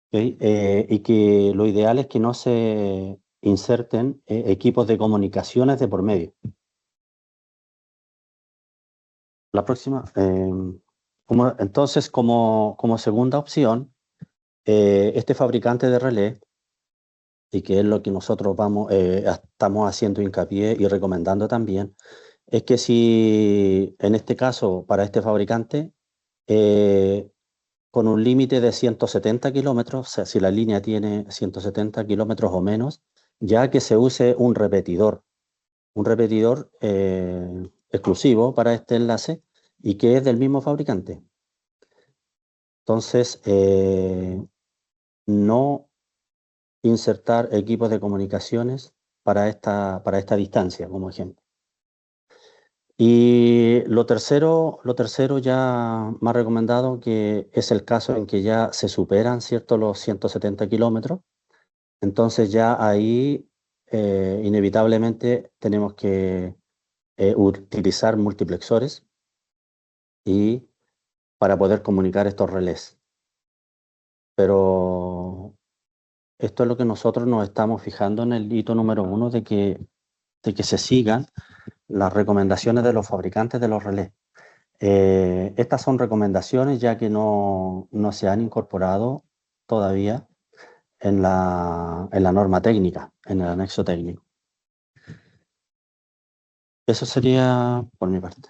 ¿Okay? Y que lo ideal es que no se inserten equipos de comunicaciones de por medio. La próxima. Entonces, como segunda opción, este fabricante de relé, y que es lo que nosotros estamos haciendo hincapié y recomendando también, es que si en este caso para este fabricante, con un límite de 170 kilómetros, o sea, si la línea tiene 170 kilómetros o menos, ya que se use un repetidor exclusivo para este enlace y que es del mismo fabricante. Entonces, no insertar equipos de comunicaciones para esta distancia, como ejemplo. Y lo tercero ya más recomendado, que es el caso en que ya se superan, ¿cierto?, los 170 kilómetros. Entonces ya ahí inevitablemente tenemos que utilizar multiplexores y para poder comunicar estos relés. Pero esto es lo que nosotros nos estamos fijando en el hito número 1, de que se sigan las recomendaciones de los fabricantes de los relés. Estas son recomendaciones ya que no se han incorporado todavía en la norma técnica, en el anexo técnico. Eso sería por mi parte.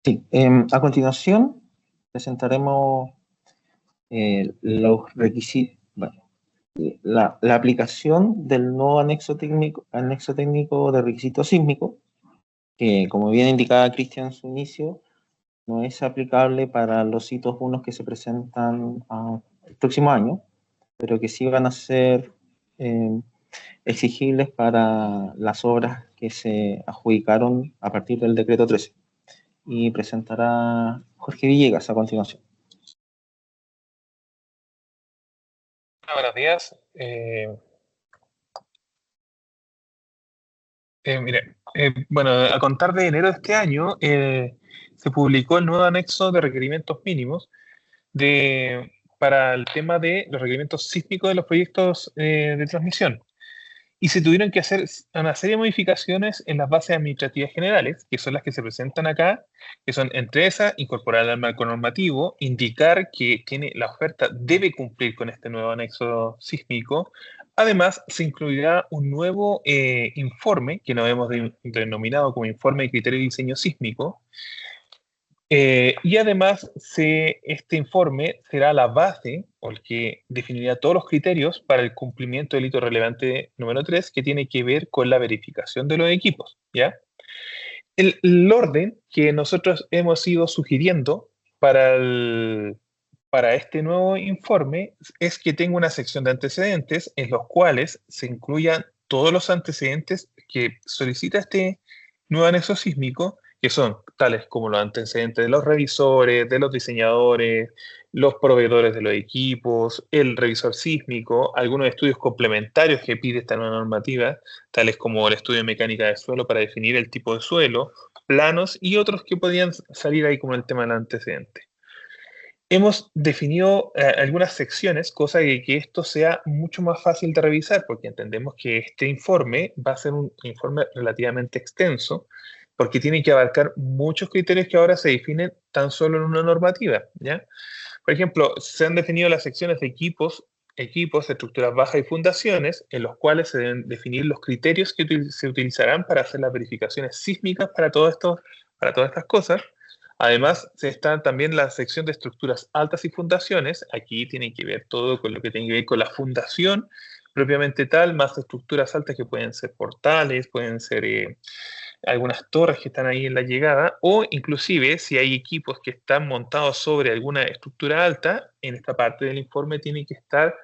Sí, a continuación presentaremos los requisitos, bueno, la aplicación del nuevo anexo técnico de requisitos sísmicos, que como bien indicaba Cristian en su inicio, no es aplicable para los hitos 1 que se presentan el próximo año, pero que sí van a ser exigibles para las obras que se adjudicaron a partir del decreto 13. Y presentará Jorge Villegas a continuación. Buenos días. Bueno, a contar de enero de este año se publicó el nuevo anexo de requerimientos mínimos para el tema de los requerimientos sísmicos de los proyectos de transmisión. Y se tuvieron que hacer una serie de modificaciones en las bases administrativas generales, que son las que se presentan acá, que son entre esas, incorporar al marco normativo, indicar que la oferta debe cumplir con este nuevo anexo sísmico. Además, se incluirá un nuevo informe, que nos hemos denominado como informe de criterio de diseño sísmico, y además este informe será la base, o el que definirá todos los criterios para el cumplimiento del hito relevante número 3, que tiene que ver con la verificación de los equipos, ¿ya? El orden que nosotros hemos ido sugiriendo para este nuevo informe es que tenga una sección de antecedentes en los cuales se incluyan todos los antecedentes que solicita este nuevo anexo sísmico, que son tales como los antecedentes de los revisores, de los diseñadores, los proveedores de los equipos, el revisor sísmico, algunos estudios complementarios que pide esta nueva normativa, tales como el estudio de mecánica de suelo para definir el tipo de suelo, planos y otros que podían salir ahí como el tema del antecedente. Hemos definido algunas secciones, cosa de que esto sea mucho más fácil de revisar, porque entendemos que este informe va a ser un informe relativamente extenso, porque tiene que abarcar muchos criterios que ahora se definen tan solo en una normativa, ¿ya? Por ejemplo, se han definido las secciones de equipos, estructuras bajas y fundaciones, en los cuales se deben definir los criterios que se utilizarán para hacer las verificaciones sísmicas para todas estas cosas. Además, está también la sección de estructuras altas y fundaciones. Aquí tiene que ver todo con lo que tiene que ver con la fundación propiamente tal, más estructuras altas que pueden ser portales, pueden ser algunas torres que están ahí en la llegada, o inclusive si hay equipos que están montados sobre alguna estructura alta, en esta parte del informe tiene que estar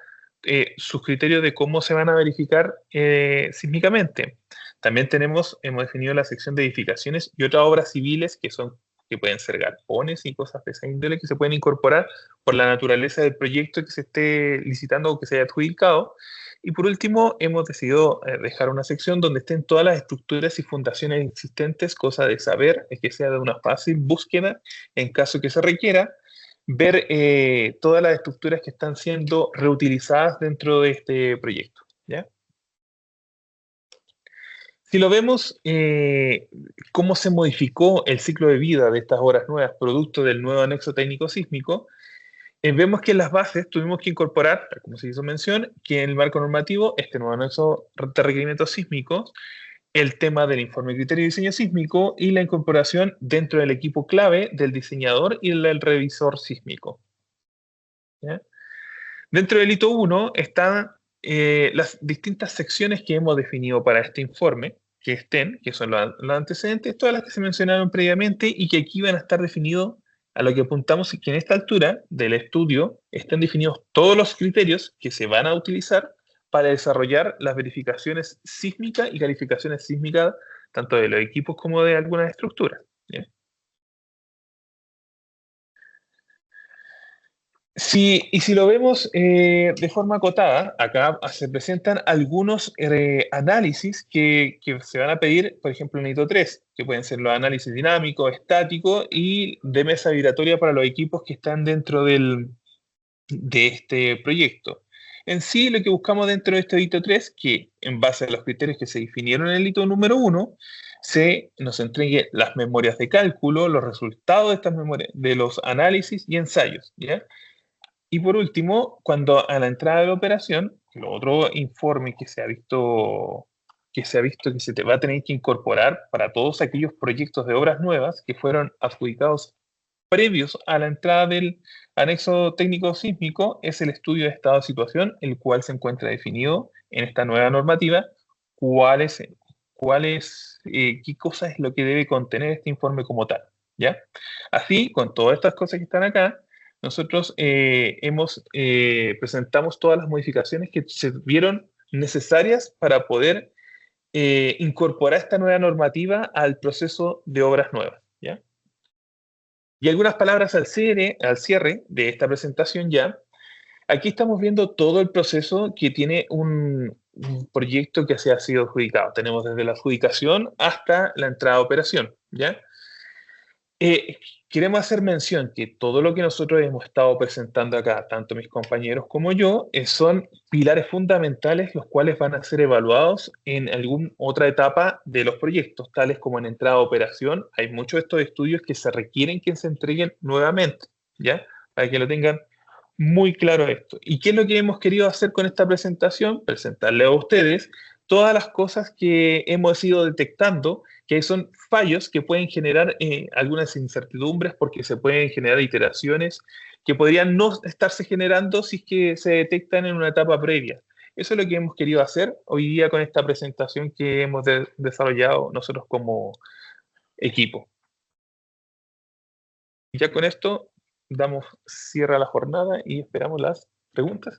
sus criterios de cómo se van a verificar sísmicamente. También hemos definido la sección de edificaciones y otras obras civiles que son que pueden ser galpones y cosas de esa índole que se pueden incorporar por la naturaleza del proyecto que se esté licitando o que se haya adjudicado. Y por último, hemos decidido dejar una sección donde estén todas las estructuras y fundaciones existentes, cosa de saber, es que sea de una fácil búsqueda en caso que se requiera, ver todas las estructuras que están siendo reutilizadas dentro de este proyecto, ¿ya? Si lo vemos, cómo se modificó el ciclo de vida de estas obras nuevas, producto del nuevo anexo técnico sísmico, vemos que en las bases tuvimos que incorporar, como se hizo mención, que en el marco normativo, este nuevo anexo de requerimientos sísmicos, el tema del informe de criterio de diseño sísmico y la incorporación dentro del equipo clave del diseñador y del revisor sísmico. ¿Ya? Dentro del hito 1 están las distintas secciones que hemos definido para este informe, que son los antecedentes, todas las que se mencionaron previamente y que aquí van a estar definidos. A lo que apuntamos es que en esta altura del estudio están definidos todos los criterios que se van a utilizar para desarrollar las verificaciones sísmicas y calificaciones sísmicas, tanto de los equipos como de algunas estructuras. ¿Bien? Y si lo vemos de forma acotada, acá se presentan algunos análisis que se van a pedir, por ejemplo, en el hito 3, que pueden ser los análisis dinámicos, estáticos y de mesa vibratoria para los equipos que están dentro de este proyecto. En sí, lo que buscamos dentro de este hito 3, que en base a los criterios que se definieron en el hito número 1, nos entregue las memorias de cálculo, los resultados de estas memorias, de los análisis y ensayos, ¿ya? Y por último, cuando a la entrada de la operación, el otro informe que se ha visto que se te va a tener que incorporar para todos aquellos proyectos de obras nuevas que fueron adjudicados previos a la entrada del anexo técnico sísmico, es el estudio de estado de situación, el cual se encuentra definido en esta nueva normativa, qué cosa es lo que debe contener este informe como tal, ¿ya? Así, con todas estas cosas que están acá, nosotros presentamos todas las modificaciones que se vieron necesarias para poder incorporar esta nueva normativa al proceso de obras nuevas, ¿ya? Y algunas palabras al cierre de esta presentación ya. Aquí estamos viendo todo el proceso que tiene un proyecto que se ha sido adjudicado. Tenemos desde la adjudicación hasta la entrada a operación, ¿ya? Queremos hacer mención que todo lo que nosotros hemos estado presentando acá, tanto mis compañeros como yo, son pilares fundamentales los cuales van a ser evaluados en alguna otra etapa de los proyectos, tales como en entrada a operación. Hay muchos de estos estudios que se requieren que se entreguen nuevamente, ¿ya? Para que lo tengan muy claro esto. ¿Y qué es lo que hemos querido hacer con esta presentación? Presentarle a ustedes todas las cosas que hemos ido detectando, que son fallos que pueden generar algunas incertidumbres porque se pueden generar iteraciones que podrían no estarse generando si es que se detectan en una etapa previa. Eso es lo que hemos querido hacer hoy día con esta presentación que hemos desarrollado nosotros como equipo. Y ya con esto damos cierre a la jornada y esperamos las preguntas.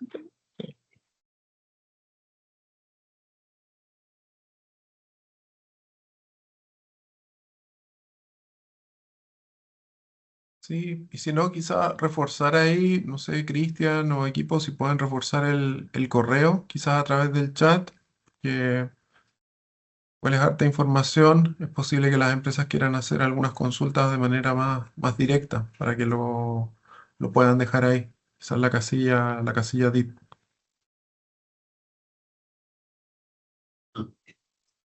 Sí, y si no, quizá reforzar ahí, no sé, Cristian o equipo, si pueden reforzar el correo, quizás a través del chat, que puedes darte información. Es posible que las empresas quieran hacer algunas consultas de manera más directa para que lo puedan dejar ahí. Esa es la casilla DIP.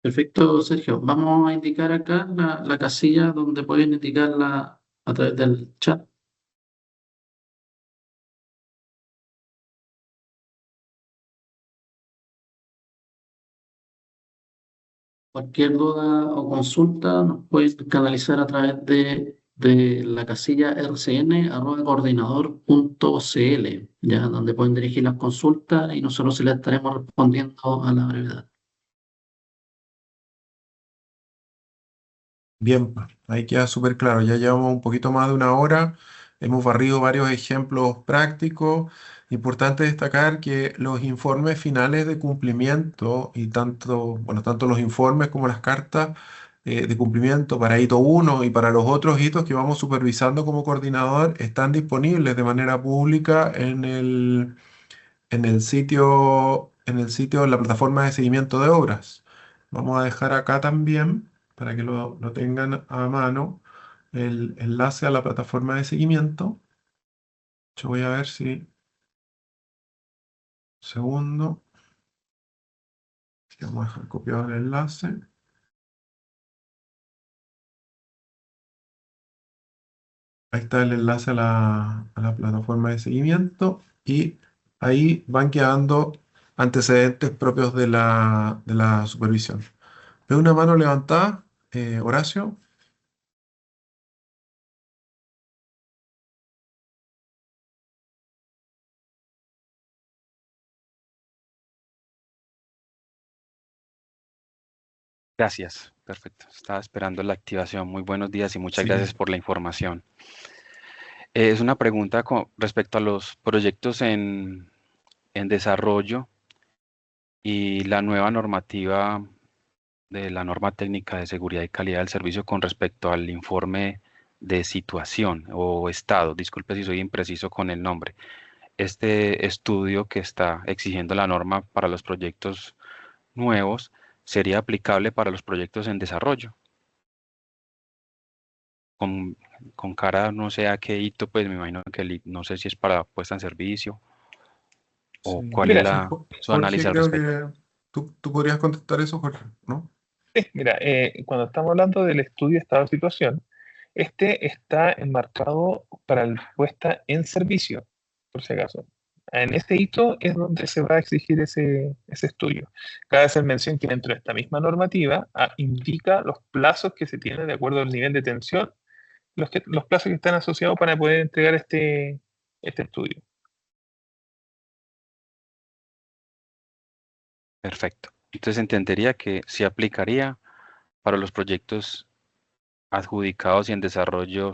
Perfecto, Sergio. Vamos a indicar acá la casilla donde pueden indicarla a través del chat. Cualquier duda o consulta nos pueden canalizar a través de la casilla rcn@coordinador.cl, ya donde pueden dirigir las consultas y nosotros se las estaremos respondiendo a la brevedad. Bien, ahí queda súper claro. Ya llevamos un poquito más de una hora. Hemos barrido varios ejemplos prácticos. Importante destacar que los informes finales de cumplimiento y tanto los informes como las cartas de cumplimiento para hito 1 y para los otros hitos que vamos supervisando como coordinador están disponibles de manera pública en el sitio, en la plataforma de seguimiento de obras. Vamos a dejar acá también, para que lo tengan a mano, el enlace a la plataforma de seguimiento. Yo voy a ver si... Segundo. Vamos a dejar copiado el enlace. Ahí está el enlace a la plataforma de seguimiento y ahí van quedando antecedentes propios de la supervisión. Veo una mano levantada, Horacio. Gracias, perfecto. Estaba esperando la activación. Muy buenos días y muchas Sí. gracias por la información. Es una pregunta con respecto a los proyectos en desarrollo y la nueva normativa de la norma técnica de seguridad y calidad del servicio con respecto al informe de situación o estado. Disculpe si soy impreciso con el nombre. Este estudio que está exigiendo la norma para los proyectos nuevos sería aplicable para los proyectos en desarrollo. Con cara no sé a qué hito, pues me imagino que no sé si es para puesta en servicio o Sí. cuál Mira, es su Jorge, análisis al creo respecto. que tú podrías contestar eso, Jorge, ¿no? sí, mira, cuando estamos hablando del estudio de estado de situación, este está enmarcado para la puesta en servicio, por si acaso. En este hito es donde se va a exigir ese estudio. Cabe hacer mención que dentro de esta misma normativa indica los plazos que se tienen de acuerdo al nivel de tensión, los plazos que están asociados para poder entregar este estudio. Perfecto. Entonces entendería que se aplicaría para los proyectos adjudicados y en desarrollo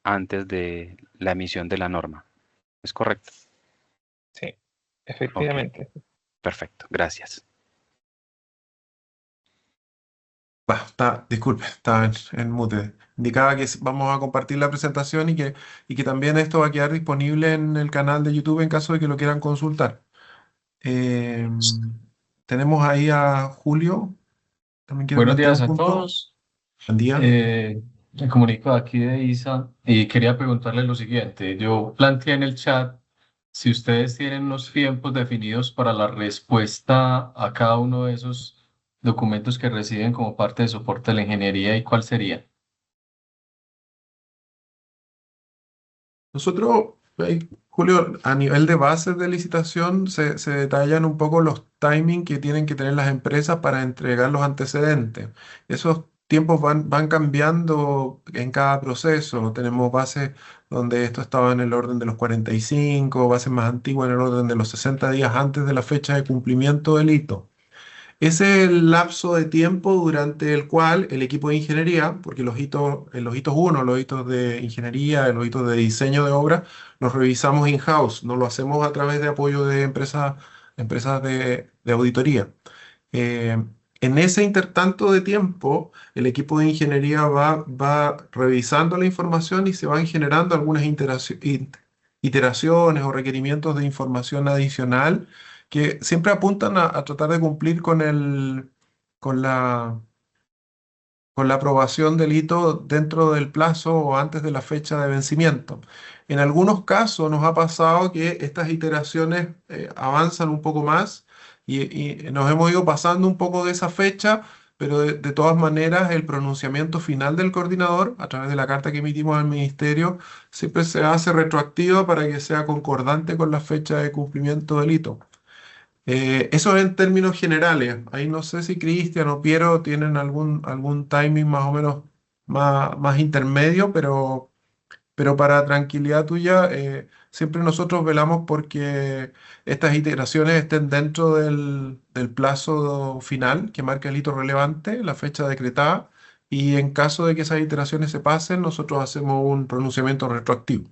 antes de la emisión de la norma. ¿Es correcto? Sí, efectivamente. Perfecto, gracias. Disculpe, estaba en mute. Indicaba que vamos a compartir la presentación y que también esto va a quedar disponible en el canal de YouTube en caso de que lo quieran consultar. Tenemos ahí a Julio. ¿También quiere Buenos plantear días un a punto? todos. Buen día. Me comunico de aquí de ISA y quería preguntarle lo siguiente. Yo planteé en el chat si ustedes tienen unos tiempos definidos para la respuesta a cada uno de esos documentos que reciben como parte de soporte de la ingeniería y cuál sería. Nosotros, Julio, a nivel de bases de licitación se detallan un poco los timings que tienen que tener las empresas para entregar los antecedentes. Esos tiempos van cambiando en cada proceso. Tenemos bases donde esto estaba en el orden de los 45, bases más antiguas en el orden de los 60 días antes de la fecha de cumplimiento del hito. Ese es el lapso de tiempo durante el cual el equipo de ingeniería, porque en los hitos 1, los hitos de ingeniería, en los hitos de diseño de obra, los revisamos in-house, no lo hacemos a través de apoyo de empresas de auditoría. En ese intertanto de tiempo, el equipo de ingeniería va revisando la información y se van generando algunas iteraciones o requerimientos de información adicional que siempre apuntan a tratar de cumplir con la aprobación del hito dentro del plazo o antes de la fecha de vencimiento. En algunos casos nos ha pasado que estas iteraciones avanzan un poco más y nos hemos ido pasando un poco de esa fecha, pero de todas maneras el pronunciamiento final del coordinador, a través de la carta que emitimos al ministerio, siempre se hace retroactiva para que sea concordante con la fecha de cumplimiento del hito. Eso en términos generales. Ahí no sé si Cristian o Piero tienen algún timing más o menos más intermedio, pero para tranquilidad tuya, siempre nosotros velamos porque estas iteraciones estén dentro del plazo final que marca el hito relevante, la fecha decretada, y en caso de que esas iteraciones se pasen, nosotros hacemos un pronunciamiento retroactivo.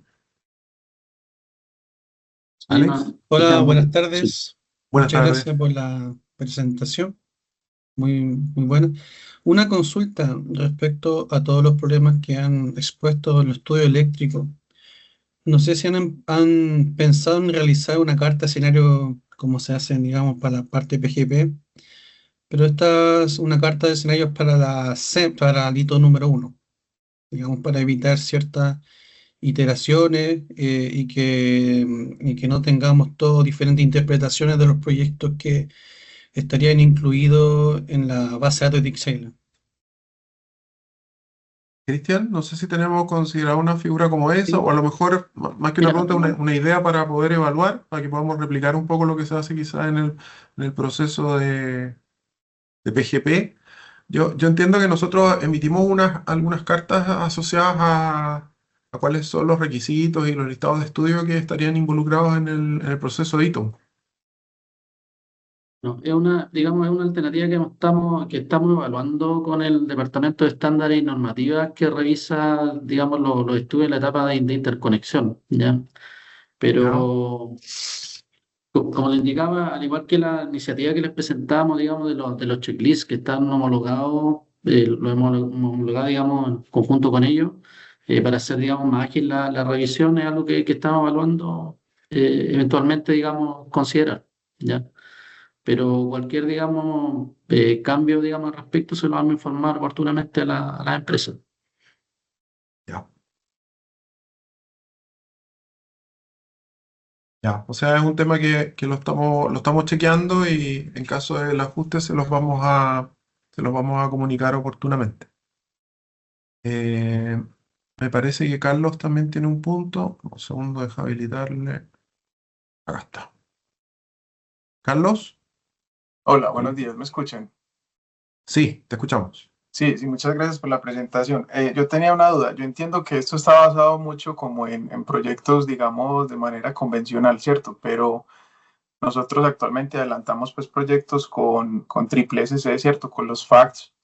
Alex, Hola, buenas sí. tardes. Buenas Muchas tardes. gracias por la presentación. muy buena. Una consulta respecto a todos los problemas que han expuesto en los estudios eléctricos. No sé si han pensado en realizar una carta de escenario como se hace, digamos, para la parte PGP, pero esta es una carta de escenarios para para el hito número 1, digamos, para evitar ciertas iteraciones y que no tengamos todo diferentes interpretaciones de los proyectos que estarían incluidos en la base de datos de Excel. Cristian, no sé si tenemos considerado una figura como esa, Sí. o a lo mejor, más que una Mira, pregunta, una idea para poder evaluar, para que podamos replicar un poco lo que se hace quizás en el proceso de PGP. Yo entiendo que nosotros emitimos algunas cartas asociadas a cuáles son los requisitos y los listados de estudio que estarían involucrados en el proceso de ITO. no, digamos, es una alternativa que estamos evaluando con el Departamento de Estándares y Normativas que revisa, digamos, los estudios en la etapa de interconexión, ¿ya? Pero, como les indicaba, al igual que la iniciativa que les presentamos, digamos, de los checklists que están homologados, lo hemos homologado, digamos, en conjunto con ellos, para hacer, digamos, más ágil la revisión, es algo que estamos evaluando, eventualmente, digamos, considerar, ¿ya? Pero cualquier, digamos, cambio, digamos, al respecto se lo vamos a informar oportunamente a las empresas. Ya. Ya, o sea, es un tema que lo estamos chequeando y en caso del ajuste se los vamos a comunicar oportunamente. Me parece que Carlos también tiene un punto. Un segundo, deja habilitarle. Acá está. ¿Carlos? Hola, buenos días, ¿me escuchan? Sí, te escuchamos. Sí, muchas gracias por la presentación. Yo tenía una duda. Yo entiendo que esto está basado mucho como en proyectos, digamos, de manera convencional, ¿cierto? Pero nosotros actualmente adelantamos pues proyectos con triple SC, ¿cierto? Con los FACTS.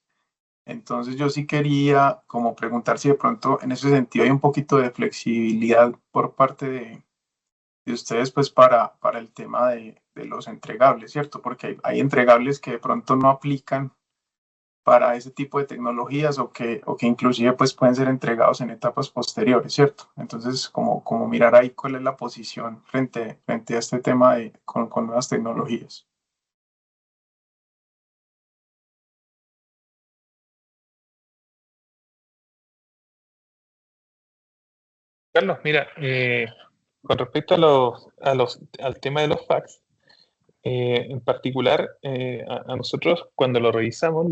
Entonces yo sí quería como preguntar si de pronto en ese sentido hay un poquito de flexibilidad por parte de ustedes pues para el tema de los entregables, ¿cierto? Porque hay entregables que de pronto no aplican para ese tipo de tecnologías o que inclusive pues pueden ser entregados en etapas posteriores, ¿cierto? Entonces, como mirar ahí cuál es la posición frente a este tema con nuevas tecnologías. Carlos, mira, con respecto al tema de los fax, en particular, a nosotros cuando lo revisamos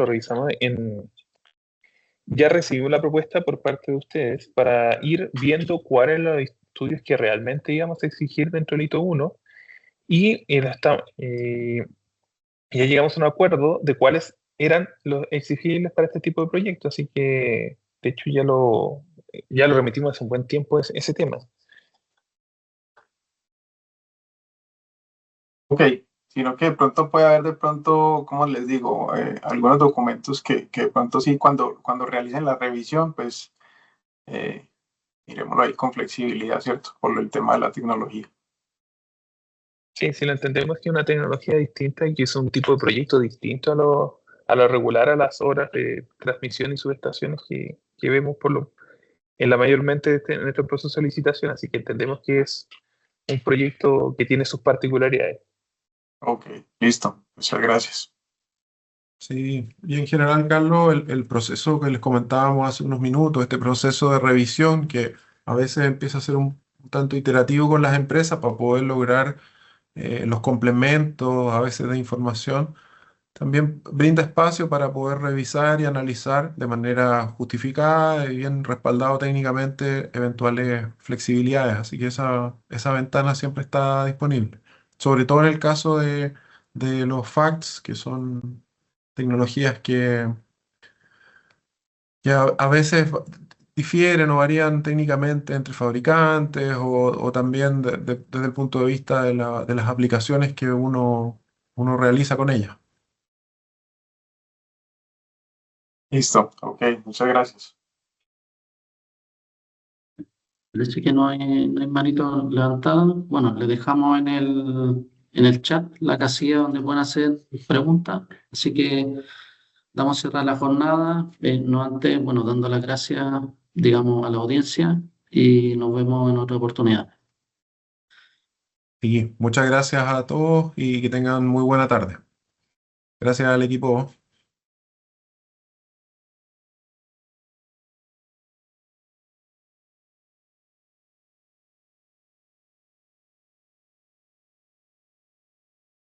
ya recibimos la propuesta por parte de ustedes para ir viendo cuáles son los estudios que realmente íbamos a exigir dentro del hito 1 y ya llegamos a un acuerdo de cuáles eran los exigibles para este tipo de proyectos, así que de hecho ya lo remitimos hace un buen tiempo ese tema. Ok, sino que de pronto puede haber de pronto, como les digo, algunos documentos que de pronto sí, cuando realicen la revisión, pues miremoslo ahí con flexibilidad, ¿cierto? Por el tema de la tecnología. Sí, sí, lo entendemos que es una tecnología distinta y que es un tipo de proyecto distinto a lo regular, a las horas de transmisión y subestaciones que vemos en la mayormente de nuestro proceso de licitación, así que entendemos que es un proyecto que tiene sus particularidades. Ok, listo. Muchas gracias. Sí, y en general, Carlos, el proceso que les comentábamos hace unos minutos, este proceso de revisión que a veces empieza a ser un tanto iterativo con las empresas para poder lograr los complementos a veces de información, también brinda espacio para poder revisar y analizar de manera justificada y bien respaldado técnicamente eventuales flexibilidades. Así que esa ventana siempre está disponible. Sobre todo en el caso de los FACTS, que son tecnologías que a veces difieren o varían técnicamente entre fabricantes o también desde el punto de vista de las aplicaciones que uno realiza con ellas. Listo, ok, muchas gracias. Parece que no hay manito levantada. Bueno, le dejamos en el chat la casilla donde pueden hacer preguntas. Así que damos a cerrar la jornada, no antes, bueno, dando las gracias, digamos, a la audiencia y nos vemos en otra oportunidad. Sí, muchas gracias a todos y que tengan muy buena tarde. Gracias al equipo.